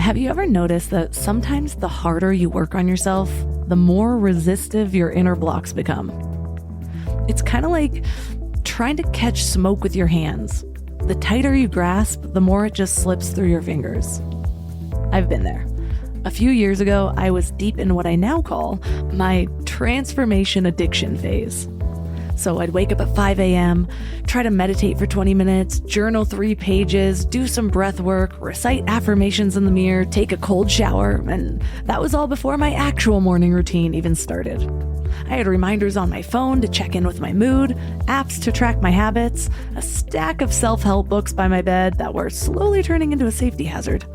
Have you ever noticed that sometimes the harder you work on yourself, the more resistive your inner blocks become? It's kind of like trying to catch smoke with your hands. The tighter you grasp, the more it just slips through your fingers. I've been there. A few years ago, I was deep in what I now call my transformation addiction phase. So I'd wake up at 5 a.m., try to meditate for 20 minutes, journal 3 pages, do some breath work, recite affirmations in the mirror, take a cold shower, and that was all before my actual morning routine even started. I had reminders on my phone to check in with my mood, apps to track my habits, a stack of self-help books by my bed that were slowly turning into a safety hazard.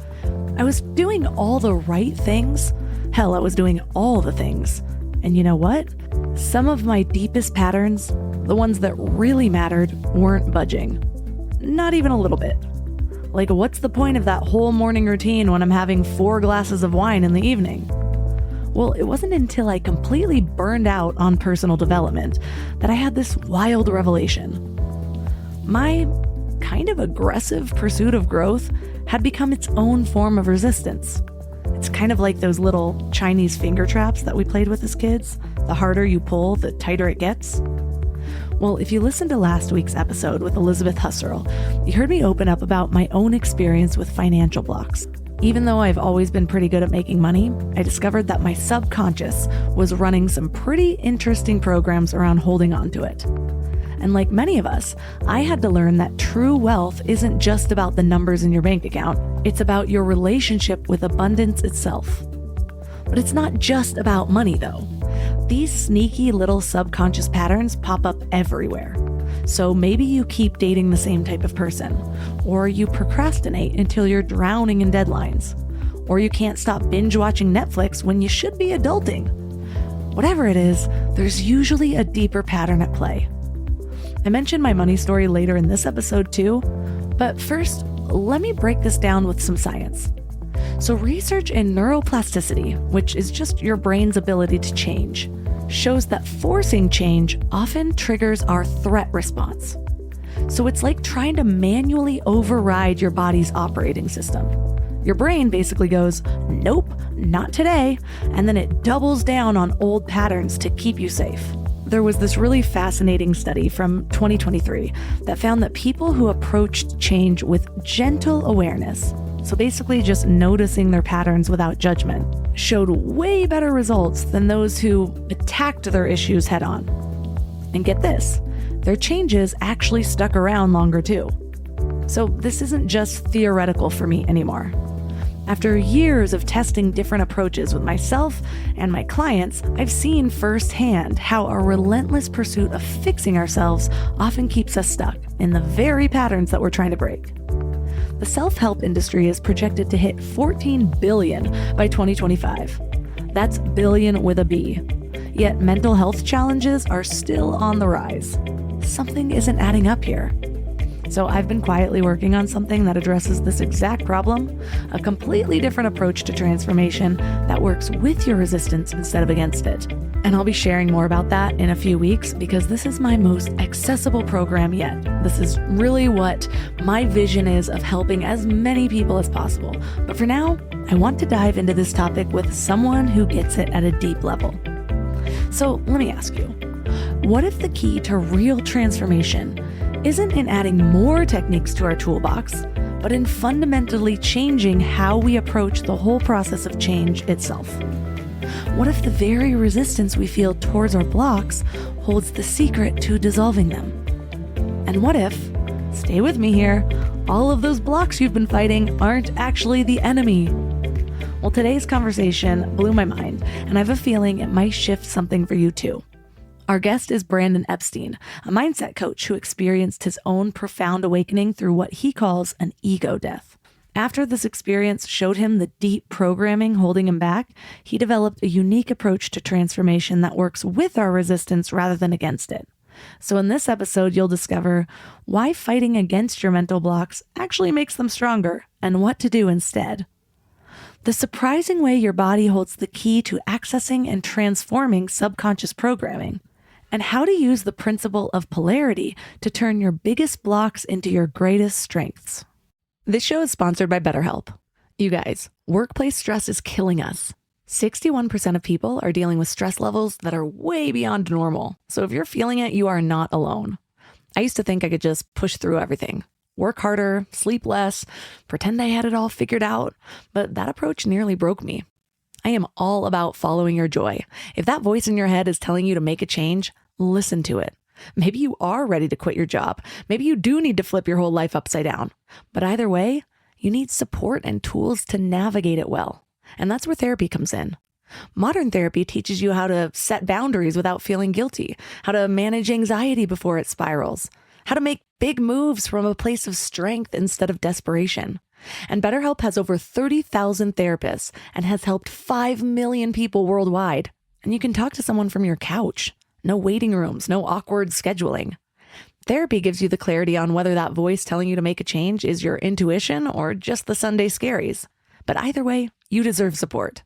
I was doing all the right things. Hell, I was doing all the things. And you know what? Some of my deepest patterns, the ones that really mattered, weren't budging. Not even a little bit. Like, what's the point of that whole morning routine when I'm having 4 glasses of wine in the evening? Well, it wasn't until I completely burned out on personal development that I had this wild revelation. My kind of aggressive pursuit of growth had become its own form of resistance. It's kind of like those little Chinese finger traps that we played with as kids. The harder you pull, the tighter it gets. Well, if you listened to last week's episode with Elizabeth Husserl, you heard me open up about my own experience with financial blocks. Even though I've always been pretty good at making money, I discovered that my subconscious was running some pretty interesting programs around holding on to it. And like many of us, I had to learn that true wealth isn't just about the numbers in your bank account. It's about your relationship with abundance itself. But it's not just about money, though. These sneaky little subconscious patterns pop up everywhere. So maybe you keep dating the same type of person, or you procrastinate until you're drowning in deadlines, or you can't stop binge watching Netflix when you should be adulting. Whatever it is, there's usually a deeper pattern at play. I mentioned my money story later in this episode too, but first, let me break this down with some science. So research in neuroplasticity, which is just your brain's ability to change, shows that forcing change often triggers our threat response. So it's like trying to manually override your body's operating system. Your brain basically goes, nope, not today, and then it doubles down on old patterns to keep you safe. There was this really fascinating study from 2023 that found that people who approached change with gentle awareness, so basically just noticing their patterns without judgment, showed way better results than those who attacked their issues head on. And get this, their changes actually stuck around longer too. So this isn't just theoretical for me anymore. After years of testing different approaches with myself and my clients, I've seen firsthand how a relentless pursuit of fixing ourselves often keeps us stuck in the very patterns that we're trying to break. The self-help industry is projected to hit $14 billion by 2025. That's billion with a B. Yet mental health challenges are still on the rise. Something isn't adding up here. So I've been quietly working on something that addresses this exact problem, a completely different approach to transformation that works with your resistance instead of against it. And I'll be sharing more about that in a few weeks because this is my most accessible program yet. This is really what my vision is of helping as many people as possible. But for now, I want to dive into this topic with someone who gets it at a deep level. So let me ask you, what if the key to real transformation isn't in adding more techniques to our toolbox, but in fundamentally changing how we approach the whole process of change itself? What if the very resistance we feel towards our blocks holds the secret to dissolving them? And what if, stay with me here, all of those blocks you've been fighting aren't actually the enemy? Well, today's conversation blew my mind, and I have a feeling it might shift something for you too. Our guest is Brandon Epstein, a mindset coach who experienced his own profound awakening through what he calls an ego death. After this experience showed him the deep programming holding him back, he developed a unique approach to transformation that works with our resistance rather than against it. So in this episode, you'll discover why fighting against your mental blocks actually makes them stronger and what to do instead. The surprising way your body holds the key to accessing and transforming subconscious programming, and how to use the principle of polarity to turn your biggest blocks into your greatest strengths. This show is sponsored by BetterHelp. You guys, workplace stress is killing us. 61% of people are dealing with stress levels that are way beyond normal. So if you're feeling it, you are not alone. I used to think I could just push through everything, work harder, sleep less, pretend I had it all figured out. But that approach nearly broke me. I am all about following your joy. If that voice in your head is telling you to make a change, listen to it. Maybe you are ready to quit your job. Maybe you do need to flip your whole life upside down. But either way, you need support and tools to navigate it well. And that's where therapy comes in. Modern therapy teaches you how to set boundaries without feeling guilty, how to manage anxiety before it spirals, how to make big moves from a place of strength instead of desperation. And BetterHelp has over 30,000 therapists and has helped 5 million people worldwide. And you can talk to someone from your couch. No waiting rooms, no awkward scheduling. Therapy gives you the clarity on whether that voice telling you to make a change is your intuition or just the Sunday scaries. But either way, you deserve support.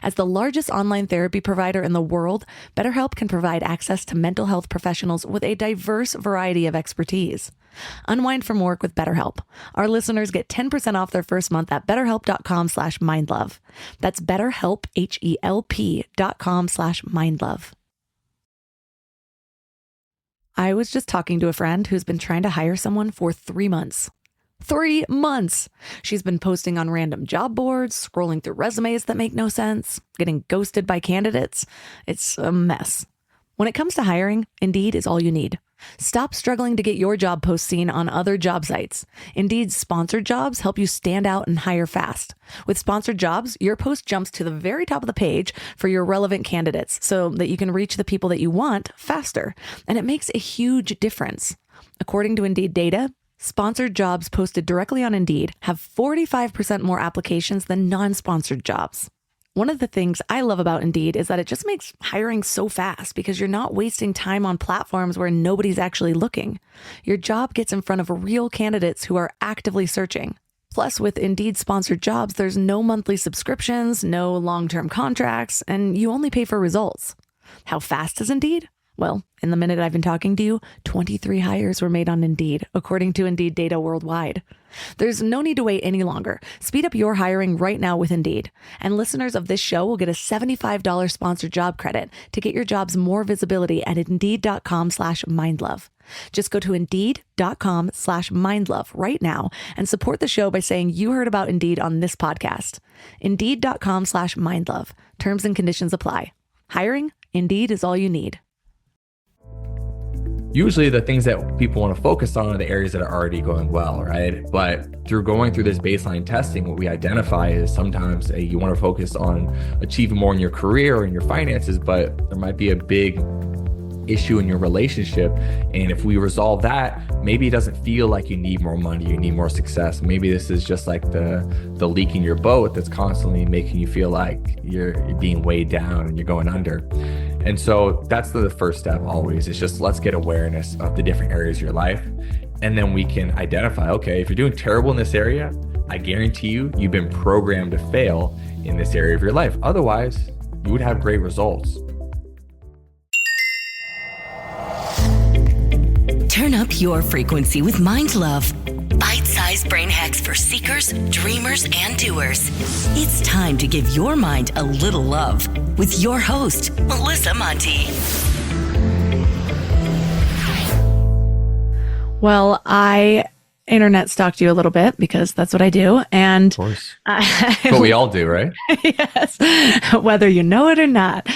As the largest online therapy provider in the world, BetterHelp can provide access to mental health professionals with a diverse variety of expertise. Unwind from work with BetterHelp. Our listeners get 10% off their first month at betterhelp.com/mindlove. That's BetterHelp, HELP.com/mindlove. I was just talking to a friend who's been trying to hire someone for 3 months. 3 months. She's been posting on random job boards, scrolling through resumes that make no sense, getting ghosted by candidates. It's a mess. When it comes to hiring, Indeed is all you need. Stop struggling to get your job post seen on other job sites. Indeed's sponsored jobs help you stand out and hire fast. With sponsored jobs, your post jumps to the very top of the page for your relevant candidates so that you can reach the people that you want faster. And it makes a huge difference. According to Indeed data, sponsored jobs posted directly on Indeed have 45% more applications than non-sponsored jobs. One of the things I love about Indeed is that it just makes hiring so fast because you're not wasting time on platforms where nobody's actually looking. Your job gets in front of real candidates who are actively searching. Plus, with Indeed sponsored jobs, there's no monthly subscriptions, no long-term contracts, and you only pay for results. How fast is Indeed? Well, in the minute I've been talking to you, 23 hires were made on Indeed, according to Indeed data worldwide. There's no need to wait any longer. Speed up your hiring right now with Indeed. And listeners of this show will get a $75 sponsored job credit to get your jobs more visibility at Indeed.com/mindlove. Just go to Indeed.com/mindlove right now and support the show by saying you heard about Indeed on this podcast. Indeed.com/mindlove. Terms and conditions apply. Hiring? Indeed is all you need. Usually the things that people want to focus on are the areas that are already going well, right? But through going through this baseline testing, what we identify is sometimes you want to focus on achieving more in your career or in your finances, but there might be a big issue in your relationship. And if we resolve that, maybe it doesn't feel like you need more money, you need more success. Maybe this is just like the leak in your boat that's constantly making you feel like you're being weighed down and you're going under. And so that's the first step always, is just let's get awareness of the different areas of your life. And then we can identify, okay, if you're doing terrible in this area, I guarantee you've been programmed to fail in this area of your life. Otherwise, you would have great results. Turn up your frequency with MindLove. Bite-sized brain hacks for seekers, dreamers, and doers. It's time to give your mind a little love with your host, Melissa Monti. Well, I internet stalked you a little bit because that's what I do. And of course. What we all do, right? Yes, whether you know it or not.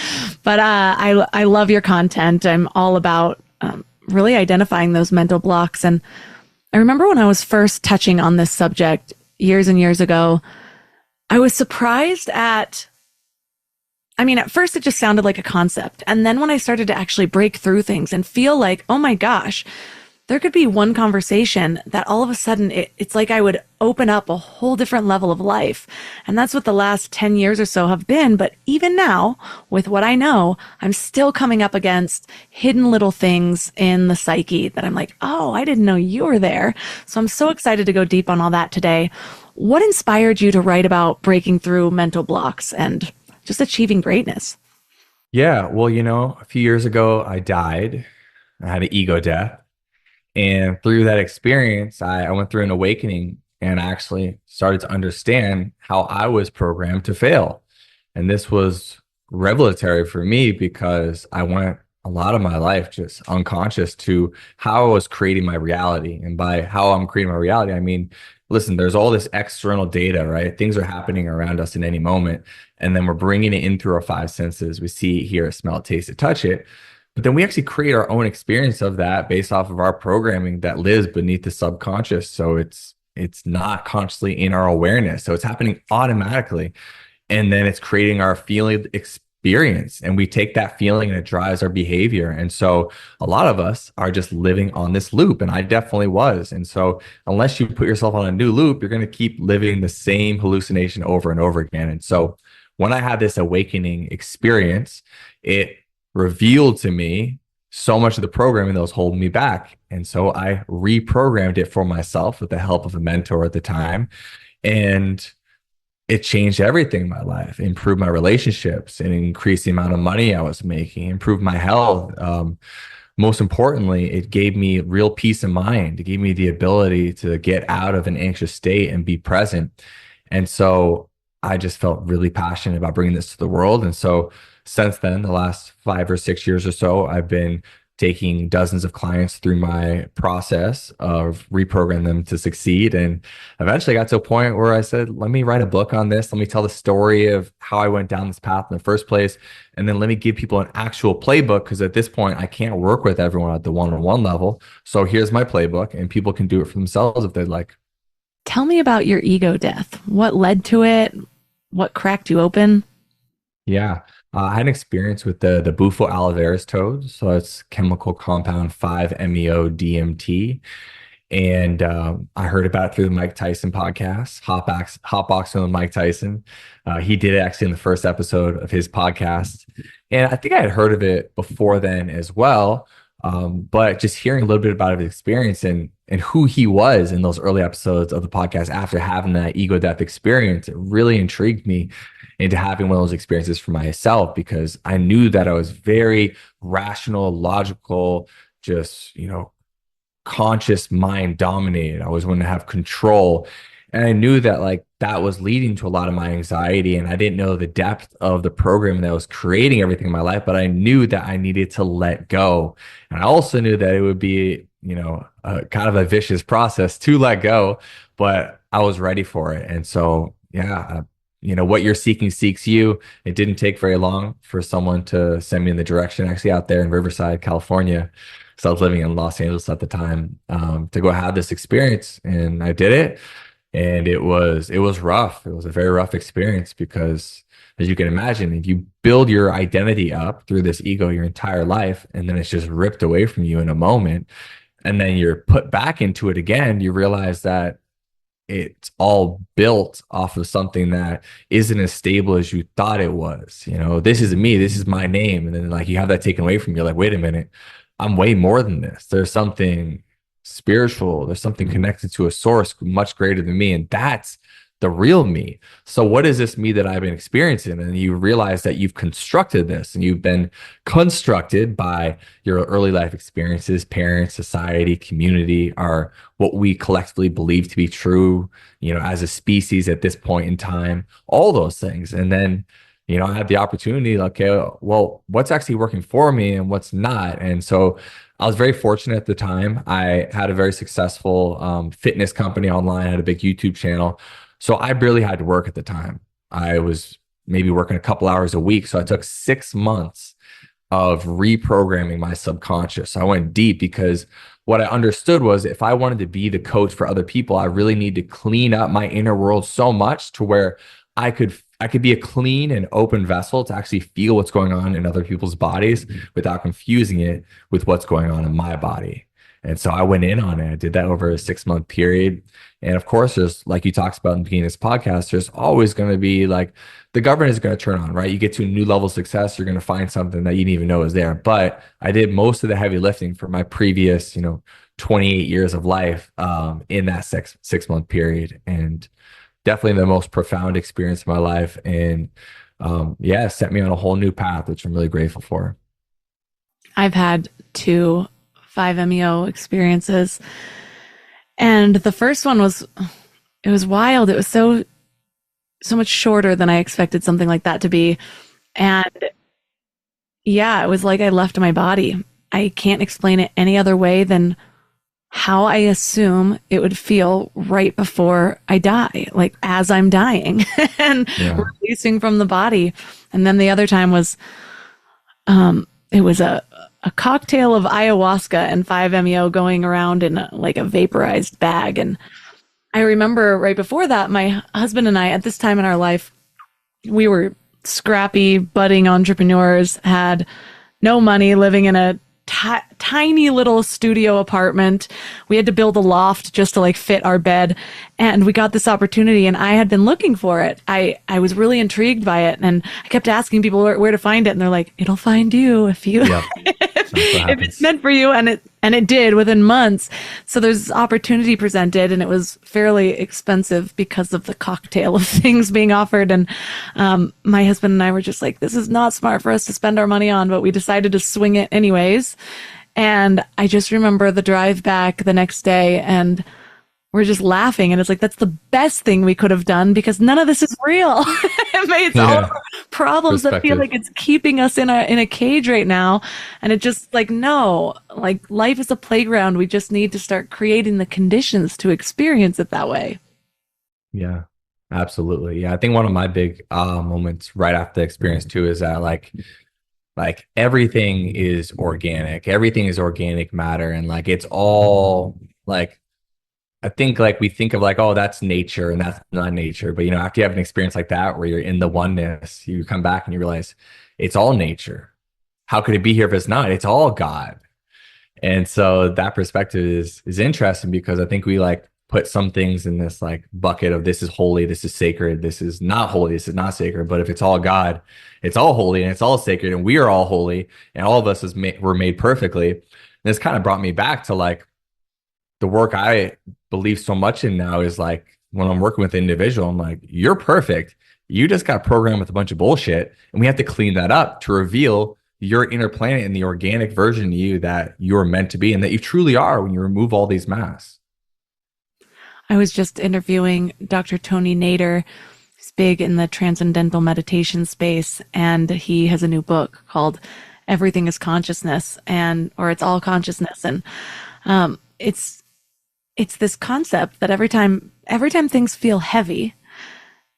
But I love your content. I'm all about really identifying those mental blocks. And I remember when I was first touching on this subject years and years ago, I was surprised at first it just sounded like a concept. And then when I started to actually break through things and feel like, oh my gosh, there could be one conversation that all of a sudden it's like I would open up a whole different level of life. And that's what the last 10 years or so have been. But even now, with what I know, I'm still coming up against hidden little things in the psyche that I'm like, oh, I didn't know you were there. So I'm so excited to go deep on all that today. What inspired you to write about breaking through mental blocks and just achieving greatness? Yeah, well, a few years ago, I died. I had an ego death. And through that experience, I went through an awakening and I actually started to understand how I was programmed to fail. And this was revelatory for me because I went a lot of my life just unconscious to how I was creating my reality. And by how I'm creating my reality, I mean, listen, there's all this external data, right? Things are happening around us in any moment. And then we're bringing it in through our five senses. We see, hear, smell, taste it, touch it. But then we actually create our own experience of that based off of our programming that lives beneath the subconscious. So it's not consciously in our awareness. So it's happening automatically. And then it's creating our feeling experience. And we take that feeling and it drives our behavior. And so a lot of us are just living on this loop. And I definitely was. And so unless you put yourself on a new loop, you're going to keep living the same hallucination over and over again. And so when I had this awakening experience, it revealed to me so much of the programming that was holding me back. And so I reprogrammed it for myself with the help of a mentor at the time. And it changed everything in my life, improved my relationships and increased the amount of money I was making, improved my health. Most importantly, it gave me real peace of mind. It gave me the ability to get out of an anxious state and be present. And so I just felt really passionate about bringing this to the world. And so since then, the last 5 or 6 years or so, I've been taking dozens of clients through my process of reprogram them to succeed. And eventually got to a point where I said, let me write a book on this. Let me tell the story of how I went down this path in the first place. And then let me give people an actual playbook. Because at this point, I can't work with everyone at the one-on-one level. So here's my playbook and people can do it for themselves if they'd like. Tell me about your ego death. What led to it? What cracked you open? Yeah. I had an experience with the Bufo olivaris toad. So it's chemical compound 5-MeO-DMT. And I heard about it through the Mike Tyson podcast, Hotboxing with Mike Tyson. He did it actually in the first episode of his podcast. And I think I had heard of it before then as well. But just hearing a little bit about his experience and who he was in those early episodes of the podcast after having that ego death experience, it really intrigued me into having one of those experiences for myself, because I knew that I was very rational, logical, just, conscious mind dominated. I always wanted to have control. And I knew that like that was leading to a lot of my anxiety. And I didn't know the depth of the program that was creating everything in my life, but I knew that I needed to let go. And I also knew that it would be, kind of a vicious process to let go, but I was ready for it. And so, yeah, what you're seeking seeks you. It didn't take very long for someone to send me in the direction, actually out there in Riverside, California. So I was living in Los Angeles at the time, to go have this experience, and I did it. And it was rough. It was a very rough experience because, as you can imagine, if you build your identity up through this ego your entire life, and then it's just ripped away from you in a moment, and then you're put back into it again, you realize that it's all built off of something that isn't as stable as you thought it was. This is me, this is my name. And then like you have that taken away from you, like, wait a minute, I'm way more than this. There's something spiritual. There's something connected to a source much greater than me. And that's the real me. So what is this me that I've been experiencing? And you realize that you've constructed this, and you've been constructed by your early life experiences, parents, society, community, are what we collectively believe to be true, as a species at this point in time, all those things. And then, I had the opportunity, okay, well, what's actually working for me and what's not? And so I was very fortunate at the time. I had a very successful fitness company online, I had a big YouTube channel. So I barely had to work at the time. I was maybe working a couple hours a week. So I took 6 months of reprogramming my subconscious. I went deep because what I understood was if I wanted to be the coach for other people, I really need to clean up my inner world so much to where I could be a clean and open vessel to actually feel what's going on in other people's bodies without confusing it with what's going on in my body. And so I went in on it. I did that over a 6-month period. And of course, there's, like you talked about in the beginning of this podcast, there's always going to be like the government is going to turn on, right? You get to a new level of success, you're going to find something that you didn't even know was there. But I did most of the heavy lifting for my previous, 28 years of life in that 6-month period. And definitely the most profound experience of my life. And set me on a whole new path, which I'm really grateful for. I've had 2 5-MeO experiences. And the first one was it was wild. It was so much shorter than I expected something like that to be. And yeah, it was like I left my body. I can't explain it any other way than how I assume it would feel right before I die, like as I'm dying and Yeah. releasing from the body. And then the other time was, it was a cocktail of ayahuasca and 5-MeO going around in like a vaporized bag. And I remember right before that, my husband and I, at this time in our life, we were scrappy, budding entrepreneurs, had no money, living in a tiny little studio apartment. We had to build a loft just to like fit our bed. And we got this opportunity and I had been looking for it. I was really intrigued by it. And I kept asking people where to find it. And they're like, it'll find you if you, Yep. if it's meant for you. And it did within months. So there's this opportunity presented and it was fairly expensive because of the cocktail of things being offered. And my husband and I were just like, this is not smart for us to spend our money on, but we decided to swing it anyways. And I just remember the drive back the next day and we're just laughing. And it's like, that's the best thing we could have done because none of this is real. It's all of our problems that feel like it's keeping us in a cage right now. And it just like, no, like life is a playground. We just need to start creating the conditions to experience it that way. Yeah, absolutely. Yeah, I think one of my big moments right after the experience too is that like everything is organic. Everything is organic matter, and like it's all like I think like we think of like, oh, that's nature and that's not nature. But you know, after you have an experience like that where you're in the oneness, you come back and you realize it's all nature. How could it be here if it's not? It's all God. And so that perspective is interesting because I think we like put some things in this like bucket of this is holy, this is sacred, this is not holy, this is not sacred. But if it's all God, it's all holy and it's all sacred, and we are all holy, and all of us were made perfectly. And this kind of brought me back to like the work I believe so much in now is like when I'm working with an individual, I'm like, you're perfect. You just got programmed with a bunch of bullshit, and we have to clean that up to reveal your inner planet and the organic version of you that you're meant to be and that you truly are when you remove all these masks. I was just interviewing Dr. Tony Nader. He's big in the transcendental meditation space, and he has a new book called Everything is Consciousness, or it's all consciousness. And it's this concept that every time things feel heavy,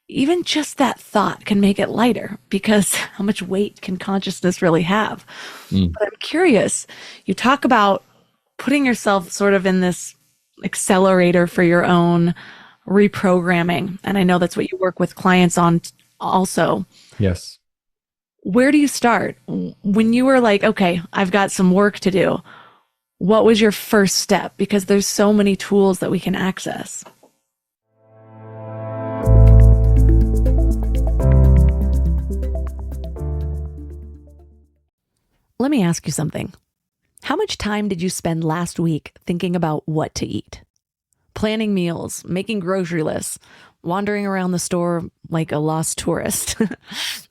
even just that thought can make it lighter, because how much weight can consciousness really have? But I'm curious, you talk about putting yourself sort of in this accelerator for your own reprogramming. And I know that's what you work with clients on also. Yes. Where do you start? When you were like, okay, I've got some work to do, what was your first step? Because there's so many tools that we can access. Let me ask you something. How much time did you spend last week thinking about what to eat? Planning meals, making grocery lists, wandering around the store like a lost tourist.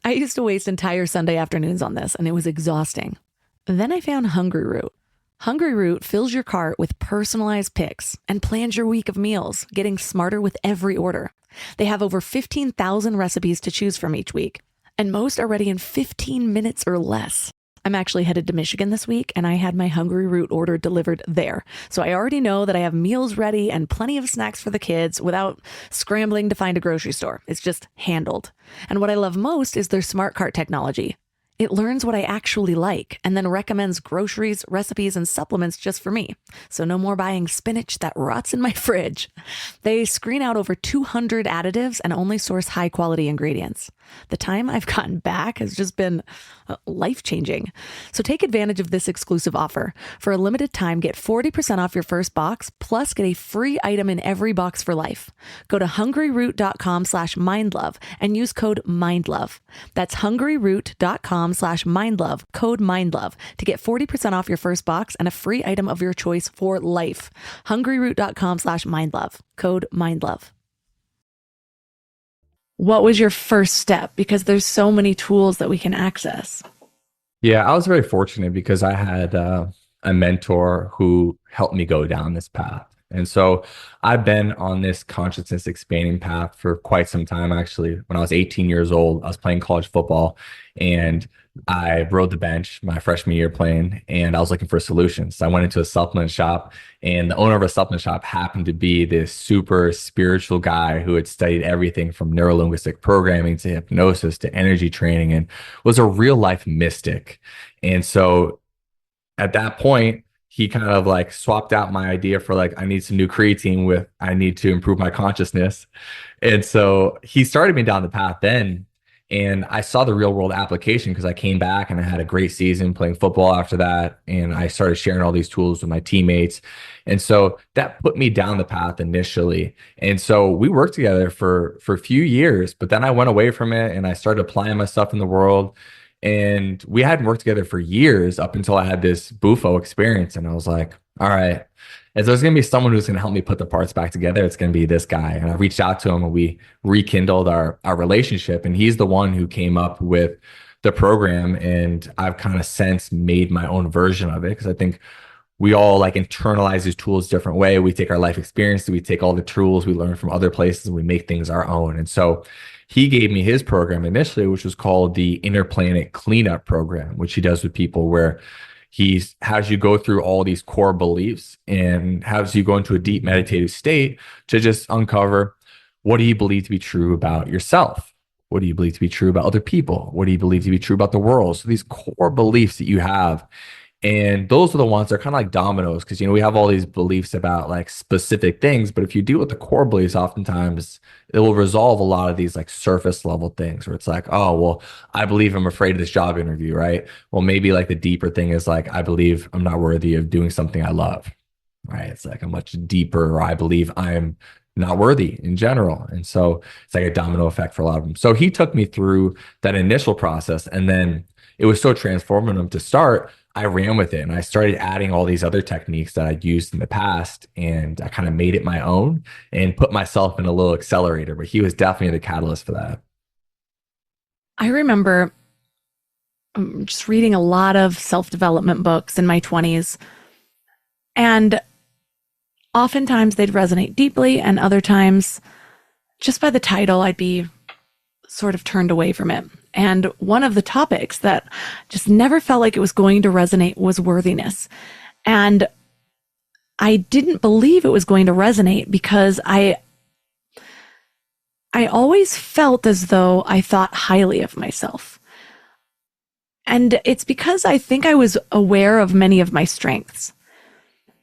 I used to waste entire Sunday afternoons on this, and it was exhausting. Then I found Hungry Root. Hungry Root fills your cart with personalized picks and plans your week of meals, getting smarter with every order. They have over 15,000 recipes to choose from each week, and most are ready in 15 minutes or less. I'm actually headed to Michigan this week, and I had my Hungry Root order delivered there. So I already know that I have meals ready and plenty of snacks for the kids without scrambling to find a grocery store. It's just handled. And what I love most is their smart cart technology. It learns what I actually like and then recommends groceries, recipes, and supplements just for me. So no more buying spinach that rots in my fridge. They screen out over 200 additives and only source high-quality ingredients. The time I've gotten back has just been life-changing. So take advantage of this exclusive offer. For a limited time, get 40% off your first box, plus get a free item in every box for life. Go to hungryroot.com/mindlove and use code MINDLOVE. That's hungryroot.com/mindlove, code MINDLOVE, to get 40% off your first box and a free item of your choice for life. hungryroot.com/mindlove, code MINDLOVE. What was your first step? Because there's so many tools that we can access. Yeah, I was very fortunate because I had a mentor who helped me go down this path. And so I've been on this consciousness expanding path for quite some time. Actually, when I was 18 years old, I was playing college football and I rode the bench my freshman year playing, and I was looking for solutions. So I went into a supplement shop, and the owner of a supplement shop happened to be this super spiritual guy who had studied everything from neurolinguistic programming to hypnosis to energy training and was a real life mystic. And so at that point, he kind of like swapped out my idea for like, I need some new creatine with, I need to improve my consciousness. And so he started me down the path then. And I saw the real world application because I came back and I had a great season playing football after that. And I started sharing all these tools with my teammates. And so that put me down the path initially. And so we worked together for a few years, but then I went away from it and I started applying my stuff in the world. And we hadn't worked together for years up until I had this Bufo experience. And I was like, all right, if there's going to be someone who's going to help me put the parts back together, it's going to be this guy. And I reached out to him and we rekindled our relationship. And he's the one who came up with the program. And I've kind of since made my own version of it because I think we all like internalize these tools a different way. We take our life experience, we take all the tools we learn from other places, and we make things our own. And so he gave me his program initially, which was called the Inner Planet Cleanup Program, which he does with people where he has you go through all these core beliefs and has you go into a deep meditative state to just uncover, what do you believe to be true about yourself? What do you believe to be true about other people? What do you believe to be true about the world? So these core beliefs that you have. And those are the ones that are kind of like dominoes because, we have all these beliefs about like specific things, but if you deal with the core beliefs, oftentimes it will resolve a lot of these like surface level things where it's like, oh, well, I believe I'm afraid of this job interview, right? Well, maybe like the deeper thing is like, I believe I'm not worthy of doing something I love, right? It's like a much deeper, or I believe I'm not worthy in general. And so it's like a domino effect for a lot of them. So he took me through that initial process and then it was so transformative to start. I ran with it and I started adding all these other techniques that I'd used in the past and I kind of made it my own and put myself in a little accelerator, but he was definitely the catalyst for that. I remember just reading a lot of self-development books in my 20s, and oftentimes they'd resonate deeply, and other times just by the title, I'd be sort of turned away from it. And one of the topics that just never felt like it was going to resonate was worthiness. And I didn't believe it was going to resonate because I always felt as though I thought highly of myself. And it's because I think I was aware of many of my strengths.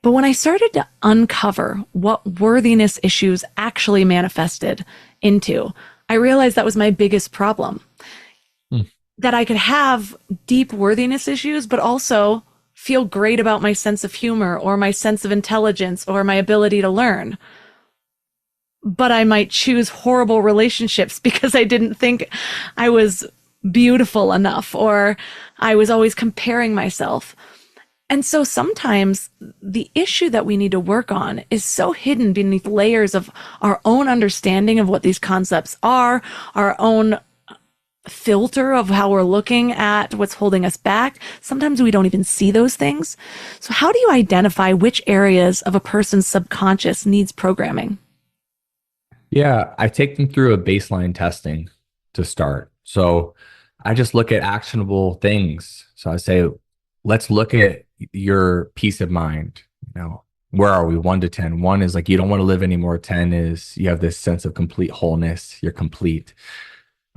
But when I started to uncover what worthiness issues actually manifested into, I realized that was my biggest problem. That I could have deep worthiness issues, but also feel great about my sense of humor or my sense of intelligence or my ability to learn. But I might choose horrible relationships because I didn't think I was beautiful enough, or I was always comparing myself. And so sometimes the issue that we need to work on is so hidden beneath layers of our own understanding of what these concepts are, our own filter of how we're looking at what's holding us back. Sometimes we don't even see those things. So how do you identify which areas of a person's subconscious needs programming? Yeah, I take them through a baseline testing to start. So I just look at actionable things. So I say, let's look at your peace of mind. Where are we? 1 to 10. 1 is like, you don't want to live anymore. 10 is you have this sense of complete wholeness. You're complete.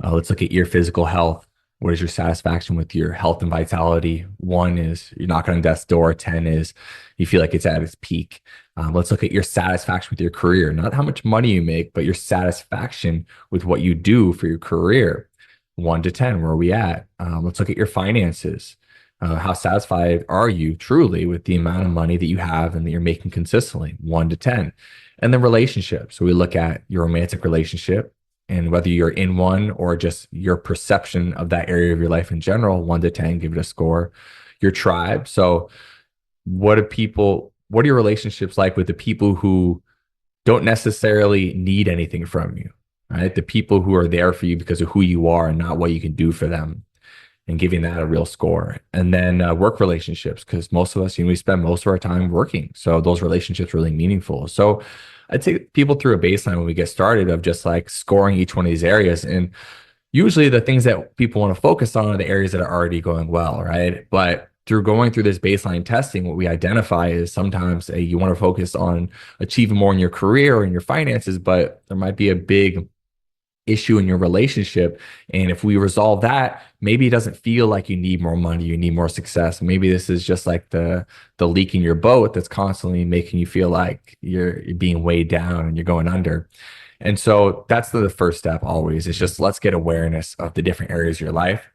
Let's look at your physical health. What is your satisfaction with your health and vitality? 1 is you're knocking on death's door. 10 is you feel like it's at its peak. Let's look at your satisfaction with your career, not how much money you make, but your satisfaction with what you do for your career. 1 to 10, where are we at? Let's look at your finances. How satisfied are you truly with the amount of money that you have and that you're making consistently? 1 to 10. And then relationships. So we look at your romantic relationship, and whether you're in one or just your perception of that area of your life in general. 1 to 10, give it a score. Your tribe. So what are your relationships like with the people who don't necessarily need anything from you, right? The people who are there for you because of who you are and not what you can do for them. and giving that a real score. And then work relationships, because most of us, we spend most of our time working. So those relationships really meaningful. So I take people through a baseline when we get started of just like scoring each one of these areas. And usually the things that people want to focus on are the areas that are already going well, right? But through going through this baseline testing, what we identify is sometimes you want to focus on achieving more in your career or in your finances, but there might be a big issue in your relationship. And if we resolve that, maybe it doesn't feel like you need more money, you need more success. Maybe this is just like the leak in your boat that's constantly making you feel like you're being weighed down and you're going under. And so that's the first step always. It's just let's get awareness of the different areas of your life.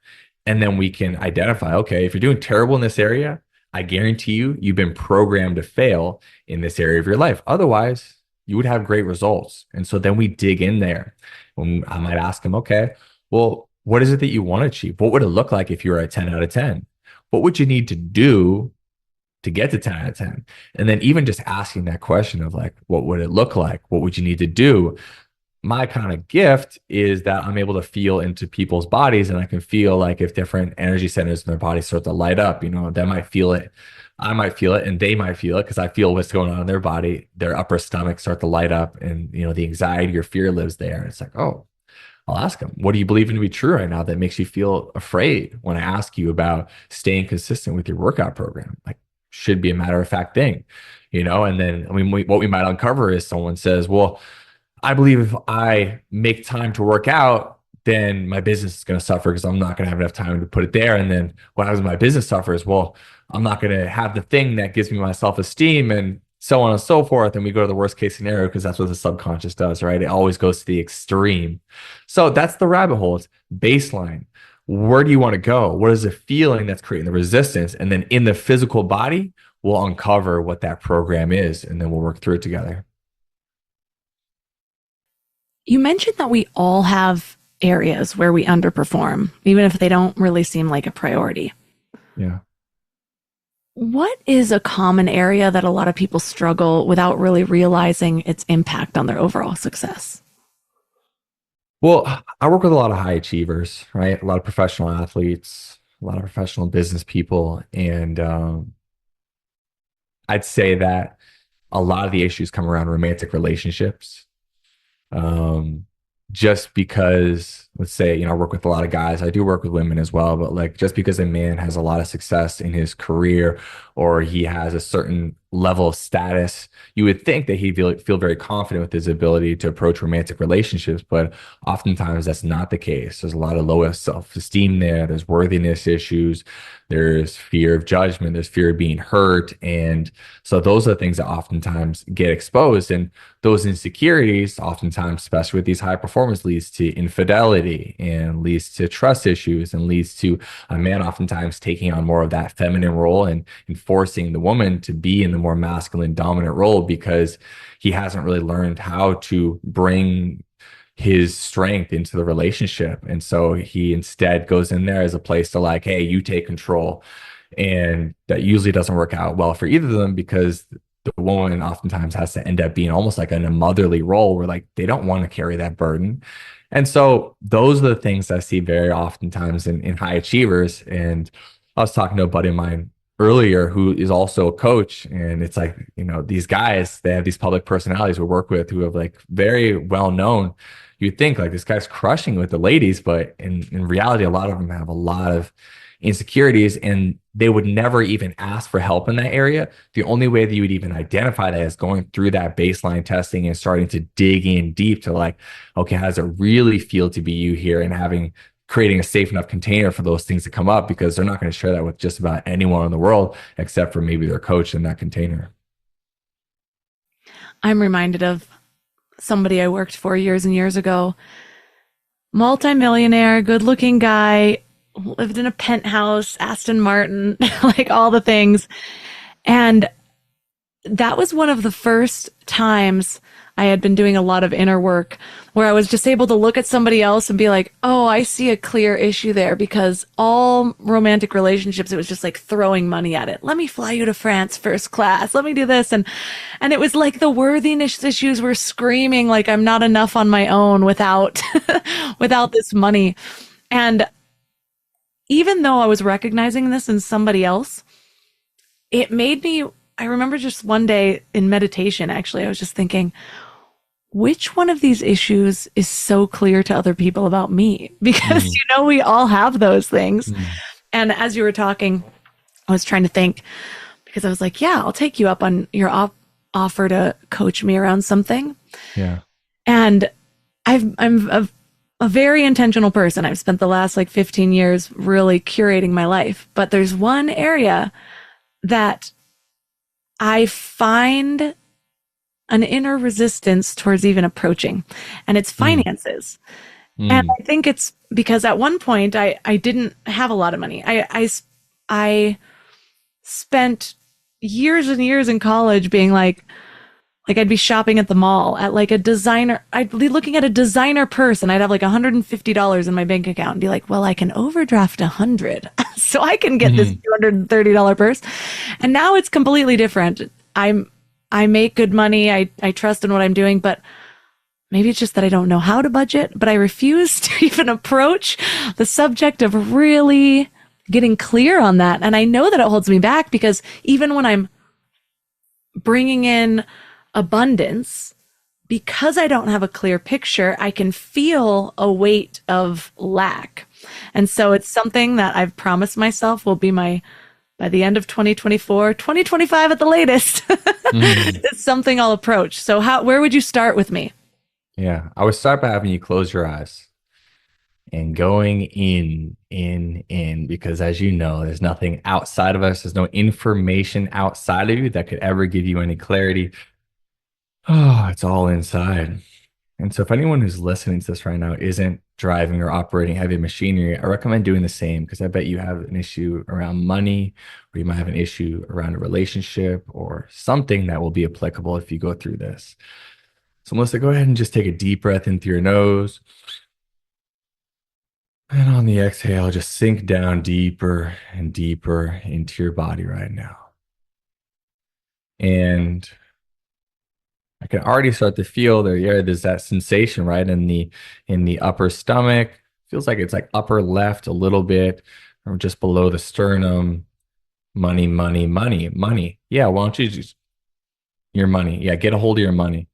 And then we can identify, okay, if you're doing terrible in this area, I guarantee you've been programmed to fail in this area of your life. Otherwise, you would have great results. And so then we dig in there. When I might ask them, okay, well, what is it that you want to achieve? What would it look like if you were a 10 out of 10? What would you need to do to get to 10 out of 10? And then even just asking that question of like, what would it look like? What would you need to do? My kind of gift is that I'm able to feel into people's bodies, and I can feel like if different energy centers in their body start to light up, they might feel it. I might feel it and they might feel it because I feel what's going on in their body. Their upper stomach start to light up, and the anxiety or fear lives there. It's like, oh, I'll ask them, what do you believe to be true right now that makes you feel afraid when I ask you about staying consistent with your workout program? Like, should be a matter of fact thing, And then, what we might uncover is someone says, well, I believe if I make time to work out, then my business is going to suffer because I'm not going to have enough time to put it there. And then what happens when my business suffers? Well, I'm not going to have the thing that gives me my self-esteem, and so on and so forth. And we go to the worst case scenario because that's what the subconscious does, right? It always goes to the extreme. So that's the rabbit hole. It's baseline. Where do you want to go? What is the feeling that's creating the resistance? And then in the physical body, we'll uncover what that program is, and then we'll work through it together. You mentioned that we all have areas where we underperform, even if they don't really seem like a priority. Yeah. What is a common area that a lot of people struggle without really realizing its impact on their overall success? Well, I work with a lot of high achievers, right? A lot of professional athletes, a lot of professional business people. And I'd say that a lot of the issues come around romantic relationships. Just because, let's say, I work with a lot of guys. I do work with women as well, but like just because a man has a lot of success in his career or he has a certain level of status, you would think that he'd feel very confident with his ability to approach romantic relationships. But oftentimes that's not the case. There's a lot of low self-esteem there. There's worthiness issues. There's fear of judgment. There's fear of being hurt. And so those are the things that oftentimes get exposed. And those insecurities, oftentimes, especially with these high performers, leads to infidelity and leads to trust issues and leads to a man oftentimes taking on more of that feminine role and forcing the woman to be in the more masculine dominant role because he hasn't really learned how to bring his strength into the relationship. And so he instead goes in there as a place to like, hey, you take control. And that usually doesn't work out well for either of them because the woman oftentimes has to end up being almost like in a motherly role where like they don't want to carry that burden. And so those are the things I see very oftentimes in high achievers. And I was talking to a buddy of mine earlier who is also a coach, and it's like, these guys, they have these public personalities we work with who have like very well known. You'd think like this guy's crushing with the ladies, but in reality, a lot of them have a lot of insecurities and they would never even ask for help in that area. The only way that you would even identify that is going through that baseline testing and starting to dig in deep to like, okay, how does it really feel to be you here, and creating a safe enough container for those things to come up, because they're not going to share that with just about anyone in the world except for maybe their coach in that container. I'm reminded of somebody I worked for years and years ago. Multi-millionaire, good-looking guy, lived in a penthouse, Aston Martin, like all the things. And that was one of the first times I had been doing a lot of inner work where I was just able to look at somebody else and be like, oh, I see a clear issue there, because all romantic relationships, it was just like throwing money at it. Let me fly you to France first class. Let me do this. And it was like the worthiness issues were screaming like I'm not enough on my own without, without this money. And even though I was recognizing this in somebody else, it made me, I remember just one day in meditation, actually, I was just thinking, which one of these issues is so clear to other people about me? Because, Mm, we all have those things. mm, And as you were talking, I was trying to think because I was like, yeah, I'll take you up on your offer to coach me around something. yeah. And I'm a very intentional person. I've spent the last like 15 years really curating my life. But there's one area that I find an inner resistance towards even approaching, and it's Mm, finances. And mm, I think it's because at one point I didn't have a lot of money. I spent years and years in college being like I'd be shopping at the mall at like a designer. I'd be looking at a designer purse and I'd have like $150 in my bank account and be like, well, I can overdraft 100 so I can get this mm, $230 purse. And now it's completely different. I make good money. I trust in what I'm doing, but maybe it's just that I don't know how to budget, but I refuse to even approach the subject of really getting clear on that. And I know that it holds me back because even when I'm bringing in abundance, because I don't have a clear picture, I can feel a weight of lack. And so it's something that I've promised myself will be my, by the end of 2024, 2025 at the latest. mm. It's something I'll approach. So where would you start with me? Yeah. I would start by having you close your eyes and going in, because as you know, there's nothing outside of us. There's no information outside of you that could ever give you any clarity. Oh, it's all inside. And so if anyone who's listening to this right now isn't driving or operating heavy machinery, I recommend doing the same because I bet you have an issue around money, or you might have an issue around a relationship or something that will be applicable if you go through this. So Melissa, go ahead and just take a deep breath in through your nose. And on the exhale, just sink down deeper and deeper into your body right now. And I can already start to feel there. Yeah, there's that sensation right in the upper stomach. Feels like it's like upper left a little bit, or just below the sternum. Money, money, money, money. Yeah, why don't you just your money? Yeah, get a hold of your money.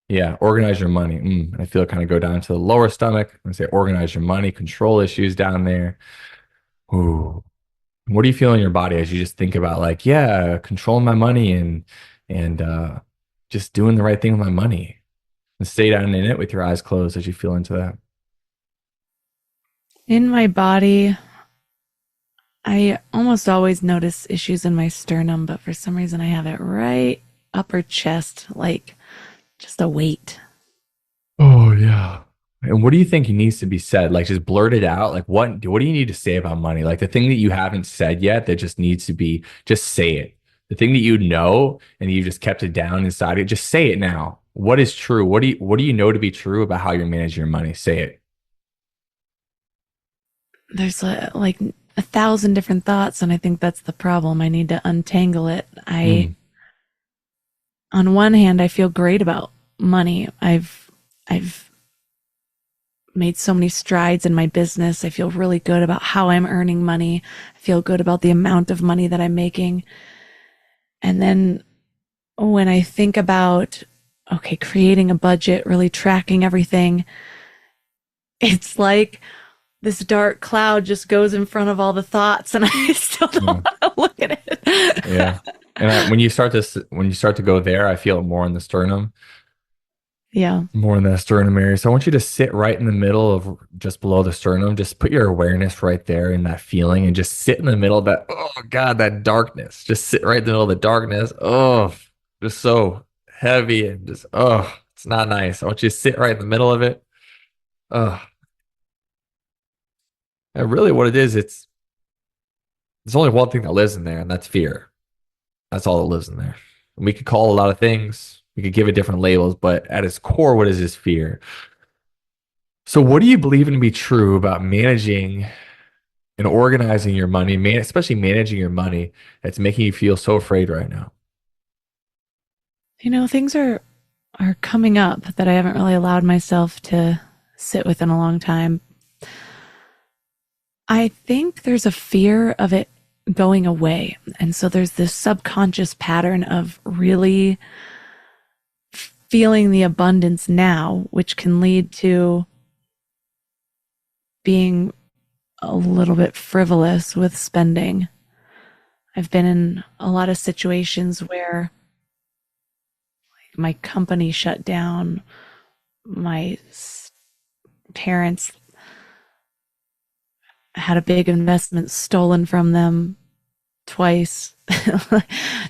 Yeah, organize your money. I feel it kind of go down to the lower stomach and say organize your money, control issues down there. Ooh. What do you feel in your body as you just think about like, yeah, controlling my money and just doing the right thing with my money? And stay down in it with your eyes closed as you feel into that. In my body, I almost always notice issues in my sternum, but for some reason I have it right upper chest, like just a weight. Oh yeah. And what do you think needs to be said? Like just blurt it out. Like what do you need to say about money? Like the thing that you haven't said yet that just needs to be just say it. The thing that you know and you just kept it down inside it, just say it now. What is true? What do you know to be true about how you're managing your money? Say it. There's like 1,000 different thoughts, and I think that's the problem. I need to untangle it. Mm, On one hand, I feel great about money. I've made so many strides in my business. I feel really good about how I'm earning money. I feel good about the amount of money that I'm making. And then when I think about, okay, creating a budget, really tracking everything, it's like this dark cloud just goes in front of all the thoughts and I still don't yeah. want to look at it. Yeah. And when you start to go there, I feel it more in the sternum. Yeah. More in the sternum area. So I want you to sit right in the middle of just below the sternum. Just put your awareness right there in that feeling and just sit in the middle of that. Oh God, that darkness. Just sit right in the middle of the darkness. Oh, just so heavy and just, oh, it's not nice. I want you to sit right in the middle of it. Oh, and really what it is, there's only one thing that lives in there, and that's fear. That's all that lives in there. And we could call a lot of things. We could give it different labels, but at its core, what is this fear? So, what do you believe in to be true about managing and organizing your money, especially managing your money, that's making you feel so afraid right now? Things are coming up that I haven't really allowed myself to sit with in a long time. I think there's a fear of it going away. And so there's this subconscious pattern of really feeling the abundance now, which can lead to being a little bit frivolous with spending. I've been in a lot of situations where my company shut down, my parents had a big investment stolen from them twice.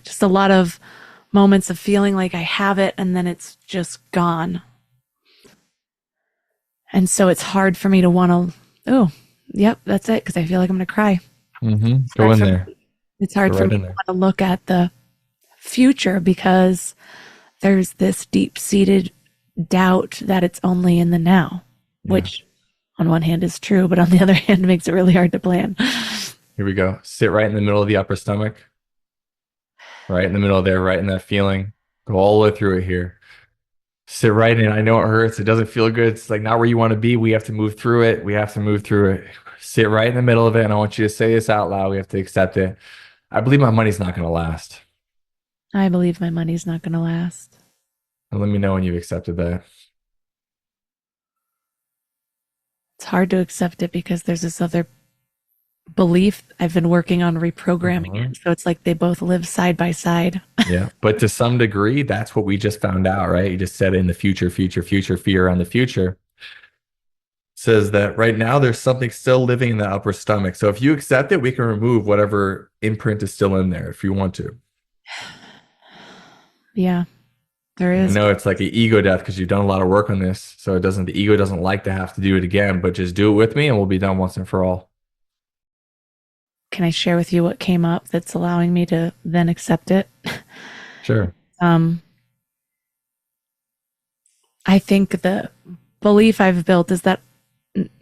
Just a lot of moments of feeling like I have it and then it's just gone. And so it's hard for me to want to, oh, yep, that's it, because I feel like I'm going to cry. Go in there. It's hard for me to look at the future because there's this deep-seated doubt that it's only in the now, which on one hand is true, but on the other hand makes it really hard to plan. Here we go. Sit right in the middle of the upper stomach. Right in the middle there, right in that feeling. Go all the way through it here. Sit right in. I know it hurts. It doesn't feel good. It's like not where you want to be. We have to move through it. We have to move through it. Sit right in the middle of it. And I want you to say this out loud. We have to accept it. I believe my money's not going to last. I believe my money's not going to last. And let me know when you've accepted that. It's hard to accept it because there's this other belief I've been working on reprogramming it. So it's like they both live side by side. Yeah. But to some degree, that's what we just found out, right? You just said in the future, fear on the future. Says that right now there's something still living in the upper stomach. So if you accept it, we can remove whatever imprint is still in there if you want to. Yeah, there is. I know it's like an ego death because you've done a lot of work on this. So the ego doesn't like to have to do it again, but just do it with me and we'll be done once and for all. Can I share with you what came up that's allowing me to then accept it? Sure. I think the belief I've built is that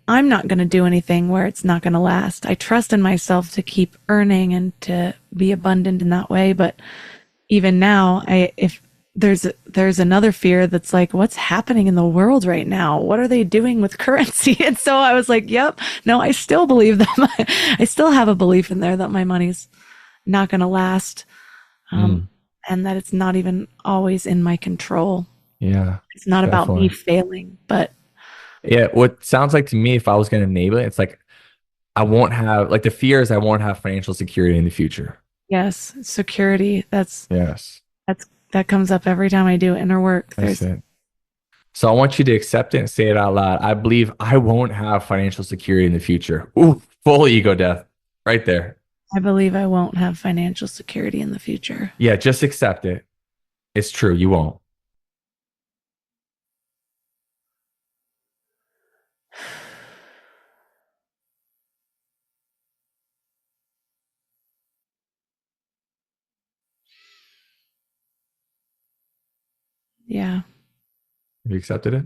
I'm not going to do anything where it's not going to last. I trust in myself to keep earning and to be abundant in that way. But even now, if there's another fear that's like, what's happening in the world right now? What are they doing with currency? And so I was like, yep, no, I still believe that I still have a belief in there that my money's not going to last. And that it's not even always in my control. Yeah. It's not about me failing, but yeah, what sounds like to me, if I was going to enable it, it's like I won't have, like the fear is I won't have financial security in the future. Yes, security. That comes up every time I do inner work. That's it. So I want you to accept it and say it out loud. I believe I won't have financial security in the future. Ooh, full ego death right there. I believe I won't have financial security in the future. Yeah, just accept it. It's true. You won't. Yeah. Have you accepted it?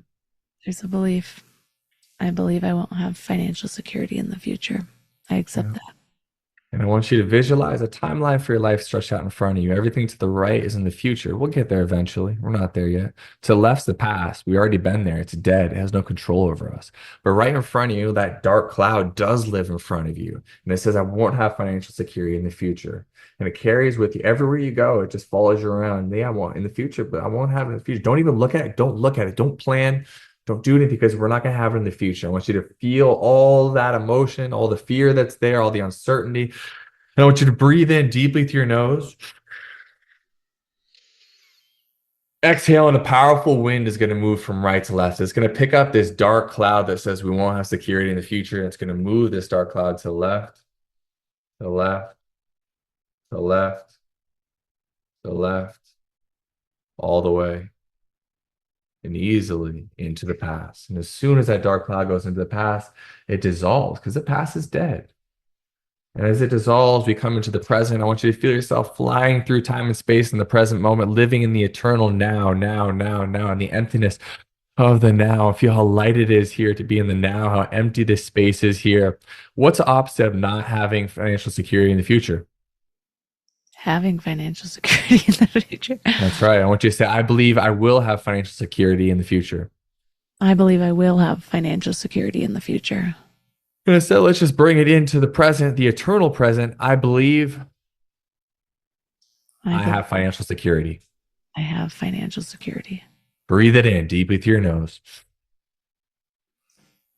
There's a belief. I believe I won't have financial security in the future. I accept that. And I want you to visualize a timeline for your life stretched out in front of you. Everything to the right is in the future. We'll get there eventually. We're not there yet. To the left's the past. We already been there. It's dead. It has no control over us. But right in front of you, that dark cloud does live in front of you. And it says, I won't have financial security in the future. And it carries with you everywhere you go. It just follows you around. Yeah, I want in the future, but I won't have it in the future. Don't even look at it. Don't look at it. Don't plan. Don't do it because we're not going to have it in the future. I want you to feel all that emotion, all the fear that's there, all the uncertainty. And I want you to breathe in deeply through your nose. Exhale, and a powerful wind is going to move from right to left. It's going to pick up this dark cloud that says we won't have security in the future. It's going to move this dark cloud to the left, to the left, to the left, to the left, all the way, and easily into the past. And as soon as that dark cloud goes into the past, it dissolves because the past is dead. And as it dissolves, we come into the present. I want you to feel yourself flying through time and space in the present moment, living in the eternal now, and the emptiness of the now. Feel how light it is here to be in the now, how empty this space is here. What's the opposite of not having financial security in the future? Having financial security in the future. That's right. I want you to say, I believe I will have financial security in the future. I believe I will have financial security in the future. And instead, let's just bring it into the present, the eternal present. I believe I believe have financial security. I have financial security. Breathe it in deeply through your nose.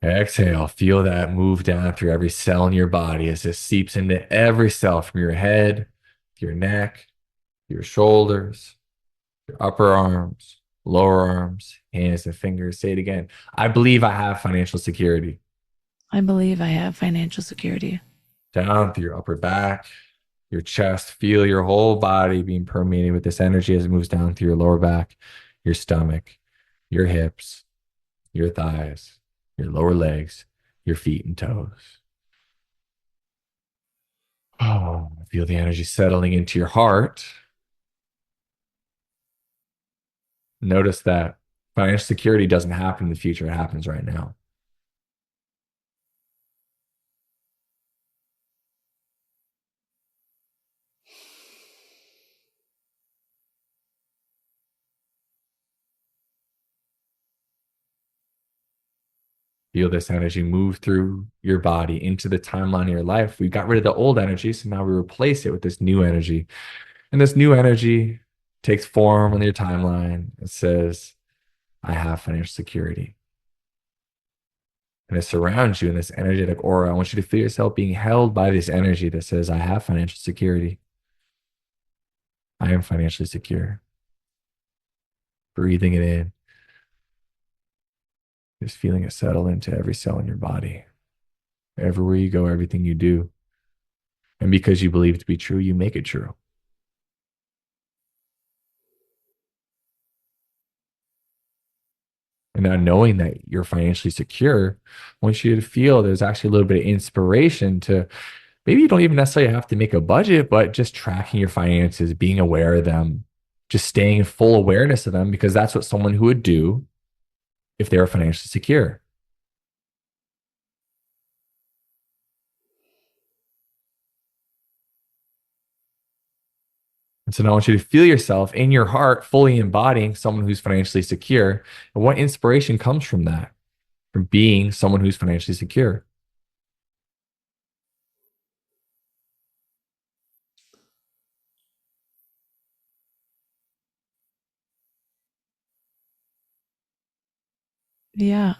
Exhale. Feel that move down through every cell in your body as this seeps into every cell from your head, your neck, your shoulders, your upper arms, lower arms, hands, and fingers. Say it again. I believe I have financial security. I believe I have financial security. Down through your upper back, your chest. Feel your whole body being permeated with this energy as it moves down through your lower back, your stomach, your hips, your thighs, your lower legs, your feet and toes. Oh, feel the energy settling into your heart. Notice that financial security doesn't happen in the future, it happens right now. Feel this energy move through your body into the timeline of your life. We got rid of the old energy, so now we replace it with this new energy. And this new energy takes form on your timeline. It says, I have financial security. And it surrounds you in this energetic aura. I want you to feel yourself being held by this energy that says, I have financial security. I am financially secure. Breathing it in. Just feeling it settle into every cell in your body. Everywhere you go, everything you do. And because you believe it to be true, you make it true. And now knowing that you're financially secure, I want you to feel there's actually a little bit of inspiration to maybe you don't even necessarily have to make a budget, but just tracking your finances, being aware of them, just staying in full awareness of them, because that's what someone who would do if they were financially secure. And so now I want you to feel yourself in your heart fully embodying someone who's financially secure. And what inspiration comes from that, from being someone who's financially secure? Yeah,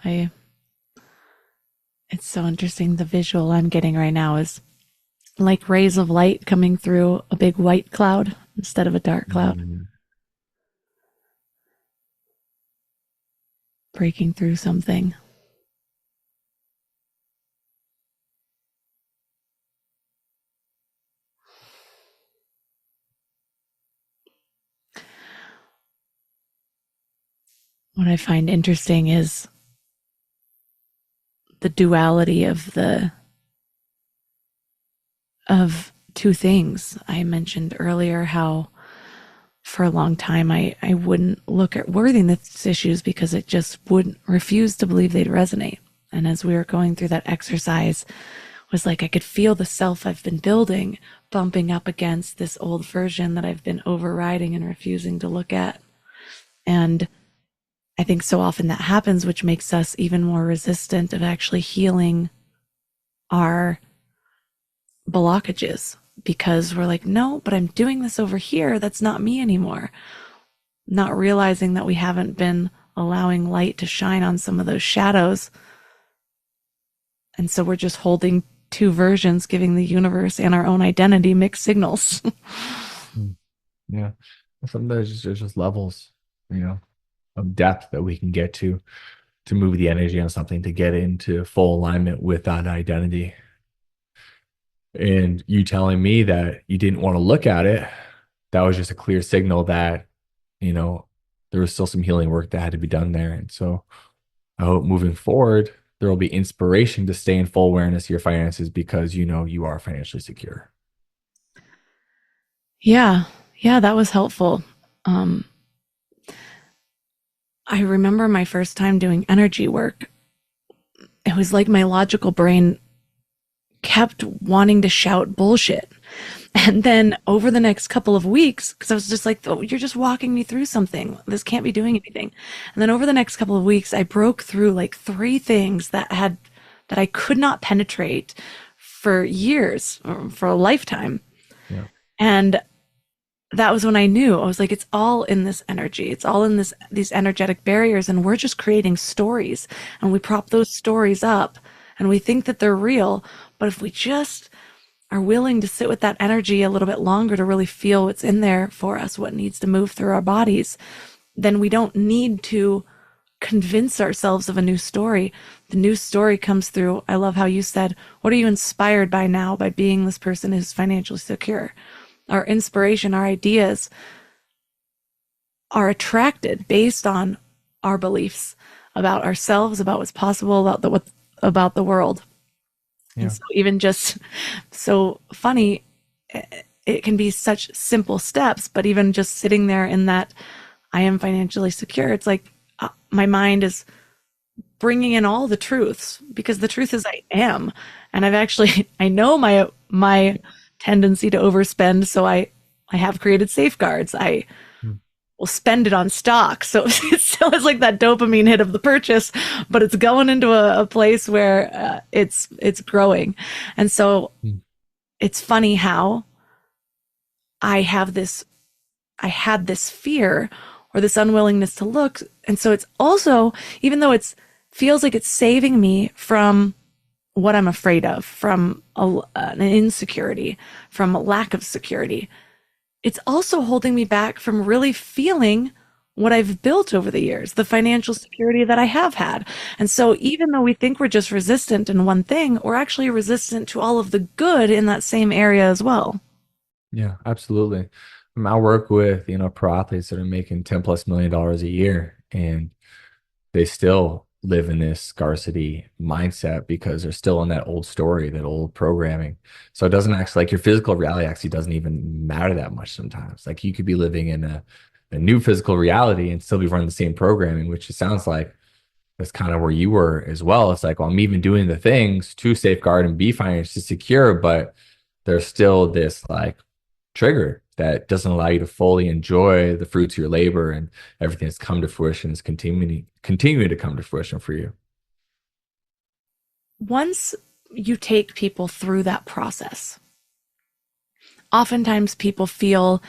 it's so interesting. The visual I'm getting right now is like rays of light coming through a big white cloud instead of a dark cloud, breaking through something. What I find interesting is the duality of two things. I mentioned earlier how for a long time I wouldn't look at worthiness issues because it just wouldn't refuse to believe they'd resonate. And as we were going through that exercise, was like I could feel the self I've been building bumping up against this old version that I've been overriding and refusing to look at. And I think so often that happens, which makes us even more resistant of actually healing our blockages, because we're like, no, but I'm doing this over here. That's not me anymore. Not realizing that we haven't been allowing light to shine on some of those shadows. And so we're just holding two versions, giving the universe and our own identity mixed signals. Yeah. Sometimes there's just levels, of depth that we can get to move the energy on something, to get into full alignment with that identity. And you telling me that you didn't want to look at it, that was just a clear signal that, there was still some healing work that had to be done there. And so I hope moving forward, there will be inspiration to stay in full awareness of your finances because you are financially secure. Yeah, that was helpful. I remember my first time doing energy work. It was like my logical brain kept wanting to shout bullshit. And then over the next couple of weeks, because I was just like, oh, you're just walking me through something. This can't be doing anything. And then over the next couple of weeks, I broke through like 3 things that had that I could not penetrate for years, or for a lifetime. Yeah. And that was when I knew. I was like, it's all in this energy. It's all in these energetic barriers, and we're just creating stories, and we prop those stories up, and we think that they're real. But if we just are willing to sit with that energy a little bit longer to really feel what's in there for us, what needs to move through our bodies, then we don't need to convince ourselves of a new story. The new story comes through. I love how you said, what are you inspired by now by being this person who's financially secure? Our inspiration, our ideas are attracted based on our beliefs about ourselves, about what's possible, about the world. Yeah. And so even just so funny, it can be such simple steps, but even just sitting there in that I am financially secure, it's like my mind is bringing in all the truths, because the truth is I am. And I know my tendency to overspend. So I have created safeguards. I will spend it on stock. So it still is like that dopamine hit of the purchase, but it's going into a place where it's growing. And so it's funny how I had this fear or this unwillingness to look. And so it's also, even though it feels like it's saving me from what I'm afraid of, from an insecurity, from a lack of security, it's also holding me back from really feeling what I've built over the years, the financial security that I have had. And so even though we think we're just resistant in one thing, we're actually resistant to all of the good in that same area as well. Yeah, absolutely. I work with, pro athletes that are making $10+ million a year, and they still live in this scarcity mindset because they're still in that old story, that old programming. So it doesn't actually, like, your physical reality actually doesn't even matter that much sometimes. Like, you could be living in a new physical reality and still be running the same programming, which it sounds like that's kind of where you were as well. It's like, well, I'm even doing the things to safeguard and be financially secure, but there's still this like trigger that doesn't allow you to fully enjoy the fruits of your labor and everything that's come to fruition is continuing to come to fruition for you. Once you take people through that process, oftentimes people feel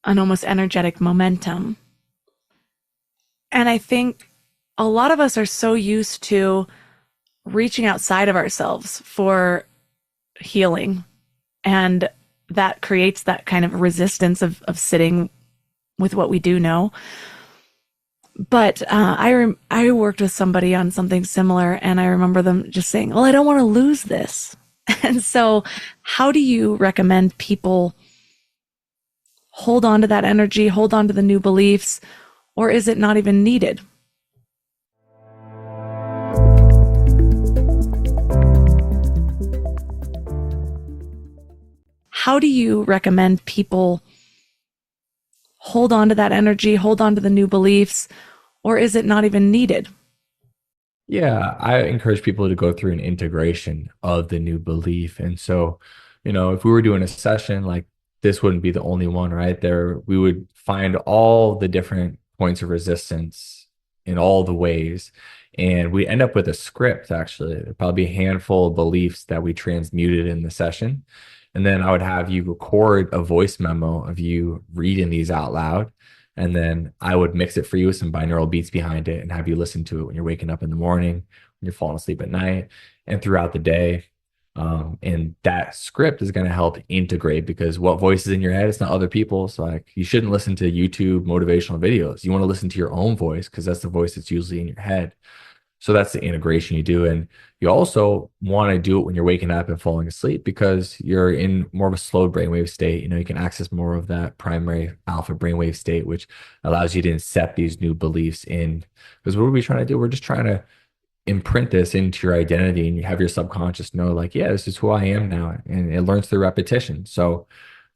an almost energetic momentum. And I think a lot of us are so used to reaching outside of ourselves for healing, and that creates that kind of resistance of sitting with what we do know. But I worked with somebody on something similar, and I remember them just saying, well, I don't want to lose this. And so how do you recommend people hold on to that energy, hold on to the new beliefs, or is it not even needed? How do you recommend people hold on to that energy, hold on to the new beliefs, or is it not even needed? Yeah, I encourage people to go through an integration of the new belief. And so, if we were doing a session, like, this wouldn't be the only one, right? We would find all the different points of resistance in all the ways. And we end up with a script, actually. There'd probably be a handful of beliefs that we transmuted in the session. And then I would have you record a voice memo of you reading these out loud. And then I would mix it for you with some binaural beats behind it and have you listen to it when you're waking up in the morning, when you're falling asleep at night, and throughout the day. And that script is going to help integrate, because what voice is in your head, it's not other people. So, like, you shouldn't listen to YouTube motivational videos. You want to listen to your own voice, because that's the voice that's usually in your head. So that's the integration you do. And you also want to do it when you're waking up and falling asleep, because you're in more of a slow brainwave state. You can access more of that primary alpha brainwave state, which allows you to incept these new beliefs in. Because what are we trying to do? We're just trying to imprint this into your identity, and you have your subconscious know, like, yeah, this is who I am now. And it learns through repetition. So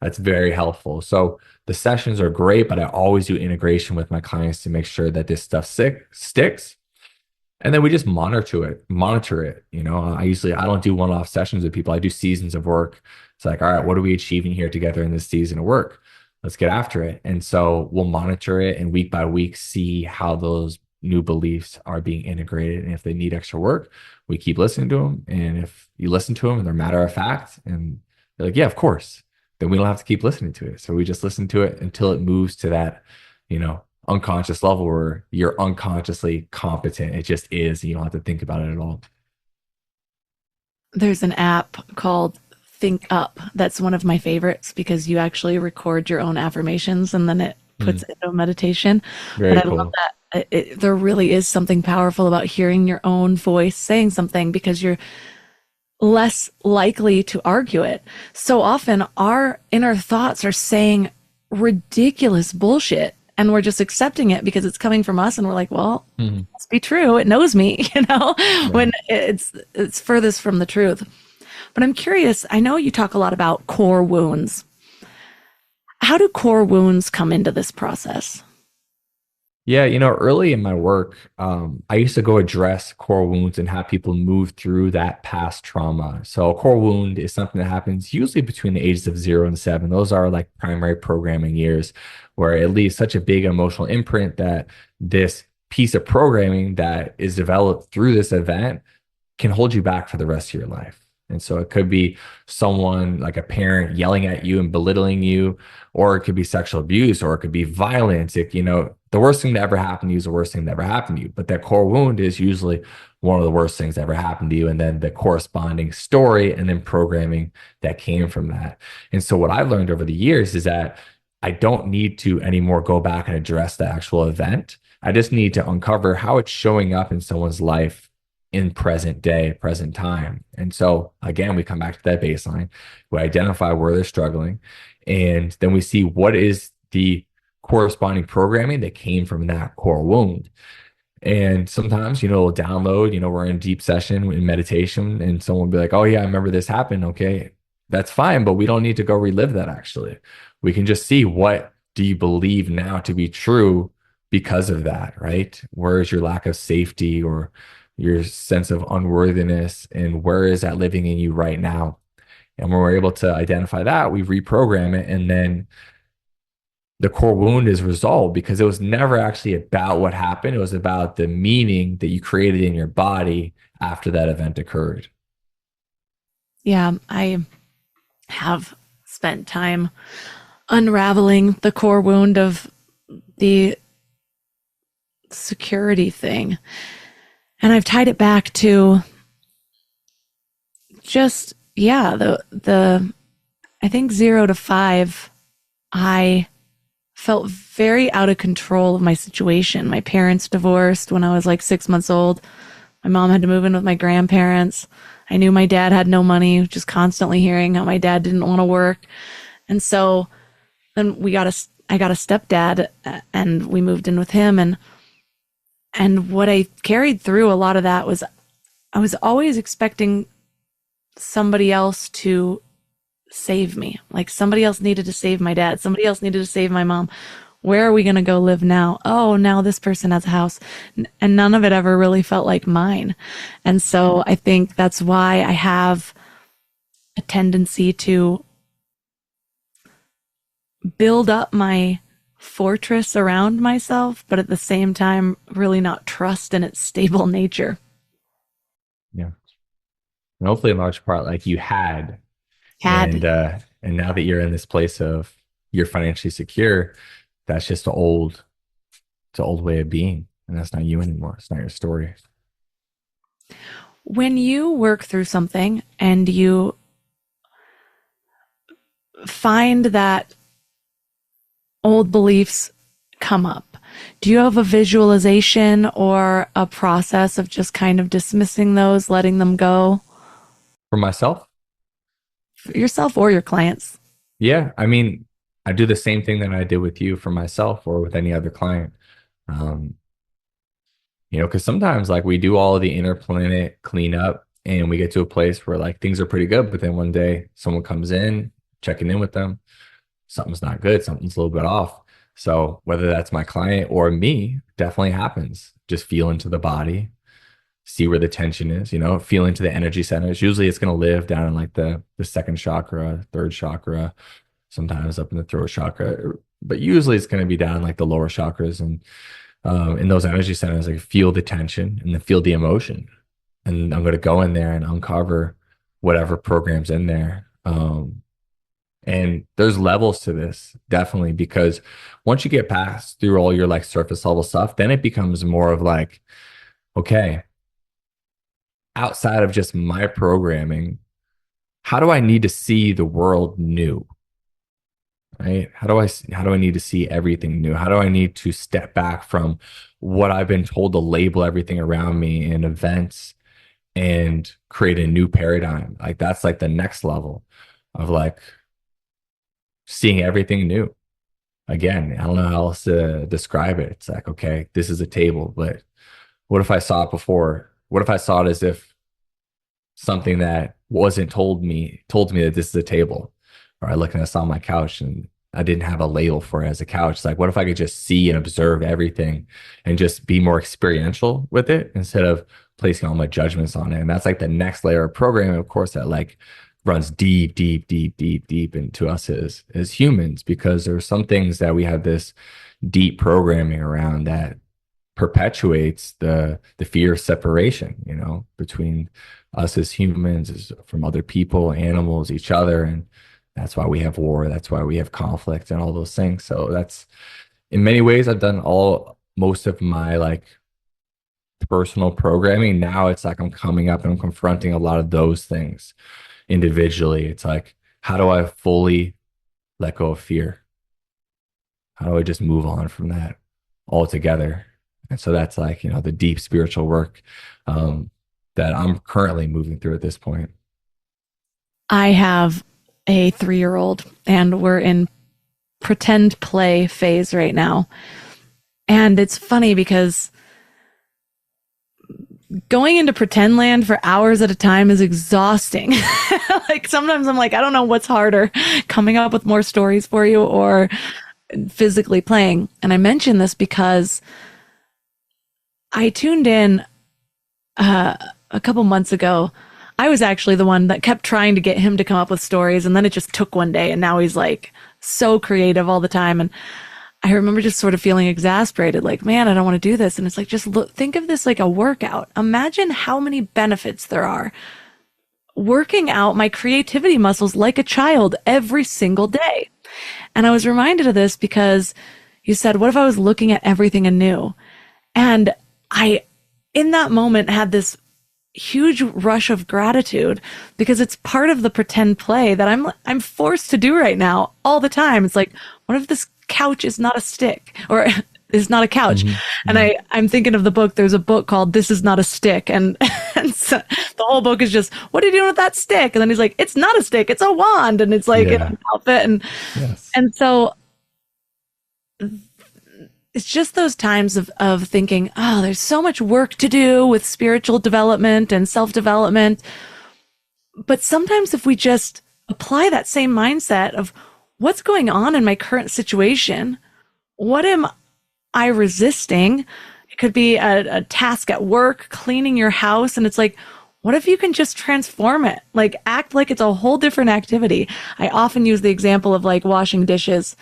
that's very helpful. So the sessions are great, but I always do integration with my clients to make sure that this stuff sticks. And then we just monitor it. I don't do one-off sessions with people. I do seasons of work. It's like, all right, what are we achieving here together in this season of work? Let's get after it. And so we'll monitor it, and week by week see how those new beliefs are being integrated. And if they need extra work, we keep listening to them. And if you listen to them and they're matter of fact and they're like, yeah, of course, then we don't have to keep listening to it. So we just listen to it until it moves to that, unconscious level where you're unconsciously competent. It just is. You don't have to think about it at all. There's an app called Think Up that's one of my favorites because you actually record your own affirmations and then it puts it into a meditation. But Very I love cool. that there really is something powerful about hearing your own voice saying something because you're less likely to argue it. So often our inner thoughts are saying ridiculous bullshit and we're just accepting it because it's coming from us and we're like, well, Mhm. must be true. It knows me, Right. when it's furthest from the truth. But I'm curious, I know you talk a lot about core wounds. How do core wounds come into this process? Yeah, early in my work, I used to go address core wounds and have people move through that past trauma. So, a core wound is something that happens usually between the ages of 0 and 7. Those are like primary programming years, where it leaves such a big emotional imprint that this piece of programming that is developed through this event can hold you back for the rest of your life. And so it could be someone like a parent yelling at you and belittling you, or it could be sexual abuse, or it could be violence. The worst thing that ever happened to you is the worst thing that ever happened to you. But that core wound is usually one of the worst things that ever happened to you. And then the corresponding story and then programming that came from that. And so what I've learned over the years is that I don't need to anymore go back and address the actual event. I just need to uncover how it's showing up in someone's life in present day, present time. And so again, we come back to that baseline. We identify where they're struggling, and then we see what is the corresponding programming that came from that core wound. And sometimes, we'll download, we're in deep session in meditation and someone will be like, oh yeah, I remember this happened. Okay, that's fine, but we don't need to go relive that actually. We can just see, what do you believe now to be true because of that, right? Where is your lack of safety or your sense of unworthiness, and where is that living in you right now? And when we're able to identify that, we reprogram it, and then the core wound is resolved because it was never actually about what happened. It was about the meaning that you created in your body after that event occurred. Yeah, I have spent time unraveling the core wound of the security thing. And I've tied it back to just, yeah, the I think 0 to 5, I felt very out of control of my situation. My parents divorced when I was like 6 months old. My mom had to move in with my grandparents. I knew my dad had no money, just constantly hearing how my dad didn't want to work. And so then I got a stepdad and we moved in with him. And what I carried through a lot of that was I was always expecting somebody else to save me. Like somebody else needed to save my dad. Somebody else needed to save my mom. Where are we going to go live now? Oh, now this person has a house. And none of it ever really felt like mine. And so I think that's why I have a tendency to build up my fortress around myself, but at the same time, really not trust in its stable nature. Yeah. And hopefully in large part, like you had, Had and now that you're in this place of you're financially secure, that's just it's an old way of being. And that's not you anymore. It's not your story. When you work through something and you find that old beliefs come up, do you have a visualization or a process of just kind of dismissing those, letting them go? For myself, For yourself or your clients? yeah. I mean, I do the same thing that I did with you for myself or with any other client. Um, because sometimes like we do all of the inner planet cleanup and we get to a place where like things are pretty good, but then one day someone comes in, checking in with them, something's not good, something's a little bit off. So whether that's my client or me, definitely happens. Just feel into the body, see where the tension is, feel into the energy centers. Usually it's going to live down in like the second chakra, third chakra, sometimes up in the throat chakra, but usually it's going to be down in like the lower chakras. And in those energy centers, like feel the tension and then feel the emotion. And I'm going to go in there and uncover whatever program's in there. And there's levels to this, definitely, because once you get past through all your like surface level stuff, then it becomes more of like, okay, outside of just my programming, how do I need to see the world new? Right? How do I need to see everything new? How do I need to step back from what I've been told to label everything around me in events and create a new paradigm? Like that's like the next level of like seeing everything new. Again, I don't know how else to describe it. It's like, okay, this is a table, but what if I saw it before? What if I saw it as if something that wasn't told me that this is a table? Or I look and I saw my couch and I didn't have a label for it as a couch. It's like, what if I could just see and observe everything and just be more experiential with it instead of placing all my judgments on it? And that's like the next layer of programming, of course, that like runs deep, deep, deep, deep, deep into us as humans, because there are some things that we have this deep programming around that perpetuates the fear of separation, you know, between us as humans, as from other people, animals, each other. And that's why we have war. That's why we have conflict and all those things. So that's in many ways, I've done most of my like personal programming. Now it's like I'm coming up and I'm confronting a lot of those things individually. It's like, how do I fully let go of fear? How do I just move on from that altogether? And so that's like, you know, the deep spiritual work that I'm currently moving through at this point. I have a 3-year-old and we're in pretend play phase right now. And it's funny because going into pretend land for hours at a time is exhausting. Like sometimes I'm like, I don't know what's harder, coming up with more stories for you or physically playing. And I mention this because I tuned in a couple months ago. I was actually the one that kept trying to get him to come up with stories, and then it just took one day, and now he's like so creative all the time. And I remember just sort of feeling exasperated, like, man, I don't want to do this. And it's like, just look, think of this like a workout. Imagine how many benefits there are working out my creativity muscles like a child every single day. And I was reminded of this because you said, what if I was looking at everything anew? And I, in that moment, had this huge rush of gratitude because it's part of the pretend play that I'm forced to do right now all the time. It's like, what if this couch is not a stick or is not a couch? Mm-hmm. And I'm thinking of the book. There's a book called This Is Not a Stick. And so the whole book is just, what are you doing with that stick? And then he's like, it's not a stick, it's a wand. And it's like an outfit. And, yes. And so it's just those times of thinking, oh, there's so much work to do with spiritual development and self-development. But sometimes if we just apply that same mindset of what's going on in my current situation, what am I resisting? It could be a task at work, cleaning your house. And it's like, what if you can just transform it? Like act like it's a whole different activity. I often use the example of like washing dishes.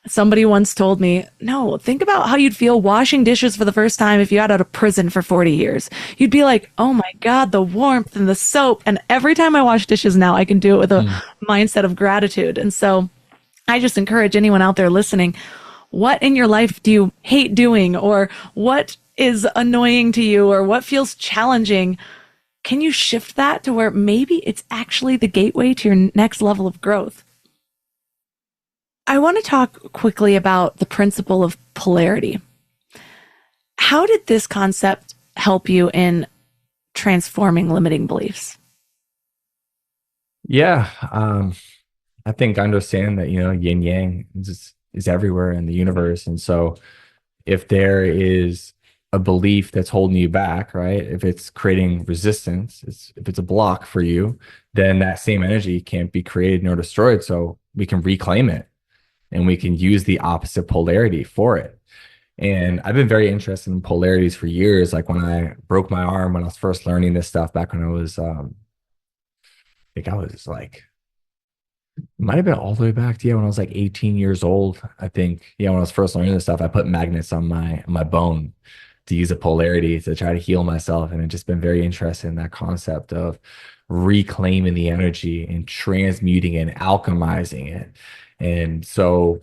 Somebody once told me, no, think about how you'd feel washing dishes for the first time if you got out of prison for 40 years. You'd be like, oh my God, the warmth and the soap. And every time I wash dishes now, I can do it with a mindset of gratitude. And so I just encourage anyone out there listening, what in your life do you hate doing, or what is annoying to you, or what feels challenging? Can you shift that to where maybe it's actually the gateway to your next level of growth? I want to talk quickly about the principle of polarity. How did this concept help you in transforming limiting beliefs? Yeah, I think I understand that, you know, yin yang is everywhere in the universe. And so if there is a belief that's holding you back, right? If it's creating resistance, if it's a block for you, then that same energy can't be created nor destroyed. So we can reclaim it. And we can use the opposite polarity for it. And I've been very interested in polarities for years. Like when I broke my arm, when I was first learning this stuff back when I was, I think I was like Might have been all the way back to, yeah, when I was like 18 years old. I think, yeah, when I was first learning this stuff, I put magnets on my bone to use a polarity to try to heal myself. And I've just been very interested in that concept of reclaiming the energy and transmuting it and alchemizing it. And so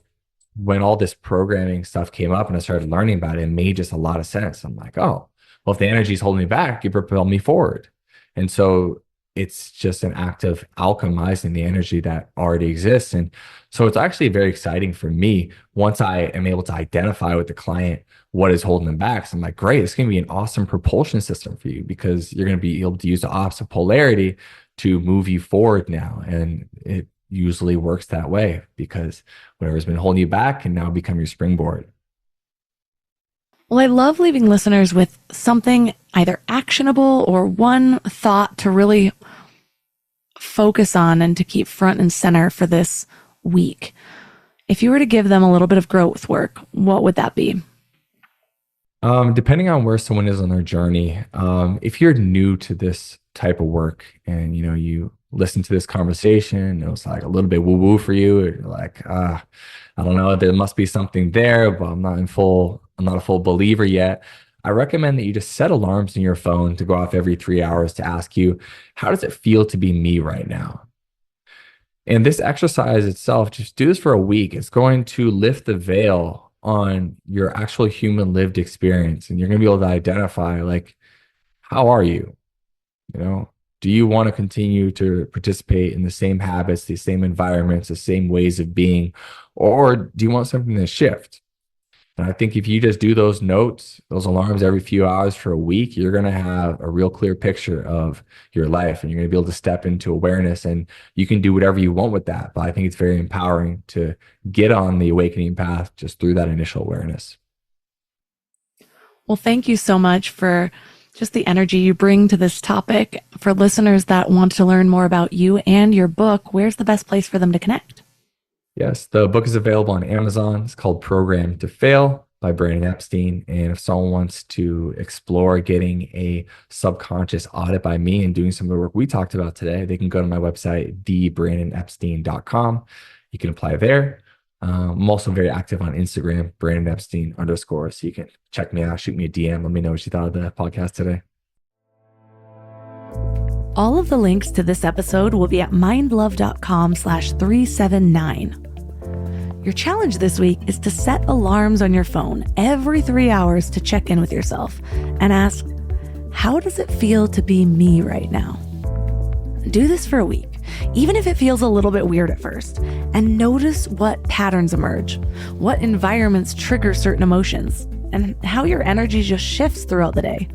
when all this programming stuff came up and I started learning about it, it made just a lot of sense. I'm like, oh, well, if the energy is holding me back, you propel me forward. And so it's just an act of alchemizing the energy that already exists. And so it's actually very exciting for me once I am able to identify with the client what is holding them back. So I'm like, great, it's going to be an awesome propulsion system for you because you're going to be able to use the opposite polarity to move you forward now. And it usually works that way because whatever's been holding you back can now become your springboard. Well, I love leaving listeners with something either actionable or one thought to really focus on and to keep front and center for this week. If you were to give them a little bit of growth work, what would that be? Depending on where someone is on their journey, if you're new to this type of work and you listen to this conversation, it was like a little bit woo-woo for you, or you're like, I don't know, there must be something there, but I'm not a full believer yet. I recommend that you just set alarms in your phone to go off every 3 hours to ask you, how does it feel to be me right now? And this exercise itself, just do this for a week. It's going to lift the veil on your actual human lived experience. And you're going to be able to identify, like, how are you? Do you want to continue to participate in the same habits, the same environments, the same ways of being, or do you want something to shift? And I think if you just do those notes, those alarms every few hours for a week, you're going to have a real clear picture of your life and you're going to be able to step into awareness and you can do whatever you want with that. But I think it's very empowering to get on the awakening path just through that initial awareness. Well, thank you so much for just the energy you bring to this topic. For listeners that want to learn more about you and your book, where's the best place for them to connect? Yes, the book is available on Amazon. It's called Programmed to Fail by Brandon Epstein. And if someone wants to explore getting a subconscious audit by me and doing some of the work we talked about today, they can go to my website, thebrandonepstein.com. You can apply there. I'm also very active on Instagram, Brandon Epstein _. So you can check me out, shoot me a DM. Let me know what you thought of the podcast today. All of the links to this episode will be at mindlove.com/379. Your challenge this week is to set alarms on your phone every 3 hours to check in with yourself and ask, how does it feel to be me right now? Do this for a week, even if it feels a little bit weird at first, and notice what patterns emerge, what environments trigger certain emotions, and how your energy just shifts throughout the day.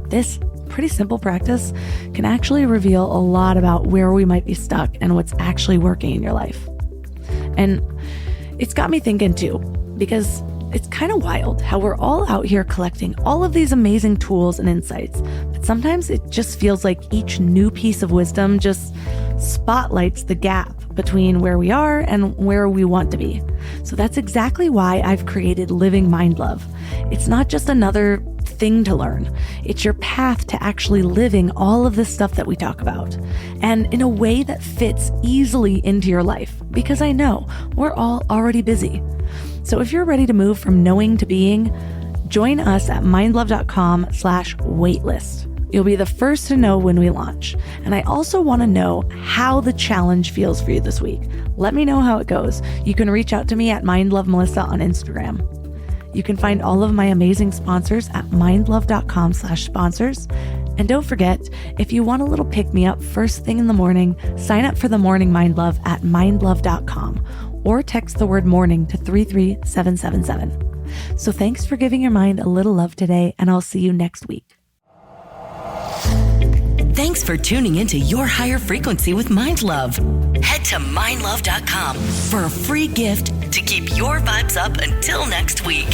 This pretty simple practice can actually reveal a lot about where we might be stuck and what's actually working in your life. And it's got me thinking too, because it's kind of wild how we're all out here collecting all of these amazing tools and insights, but sometimes it just feels like each new piece of wisdom just spotlights the gap between where we are and where we want to be. So that's exactly why I've created Living Mind Love. It's not just another thing to learn. It's your path to actually living all of this stuff that we talk about, and in a way that fits easily into your life, because I know we're all already busy. So if you're ready to move from knowing to being, join us at mindlove.com/waitlist. You'll be the first to know when we launch. And I also want to know how the challenge feels for you this week. Let me know how it goes. You can reach out to me at mindlovemelissa on Instagram. You can find all of my amazing sponsors at mindlove.com/sponsors. And don't forget, if you want a little pick me up first thing in the morning, sign up for the Morning Mind Love at mindlove.com or text the word morning to 33777. So thanks for giving your mind a little love today, and I'll see you next week. Thanks for tuning into Your Higher Frequency with Mind Love. Head to mindlove.com for a free gift to keep your vibes up until next week.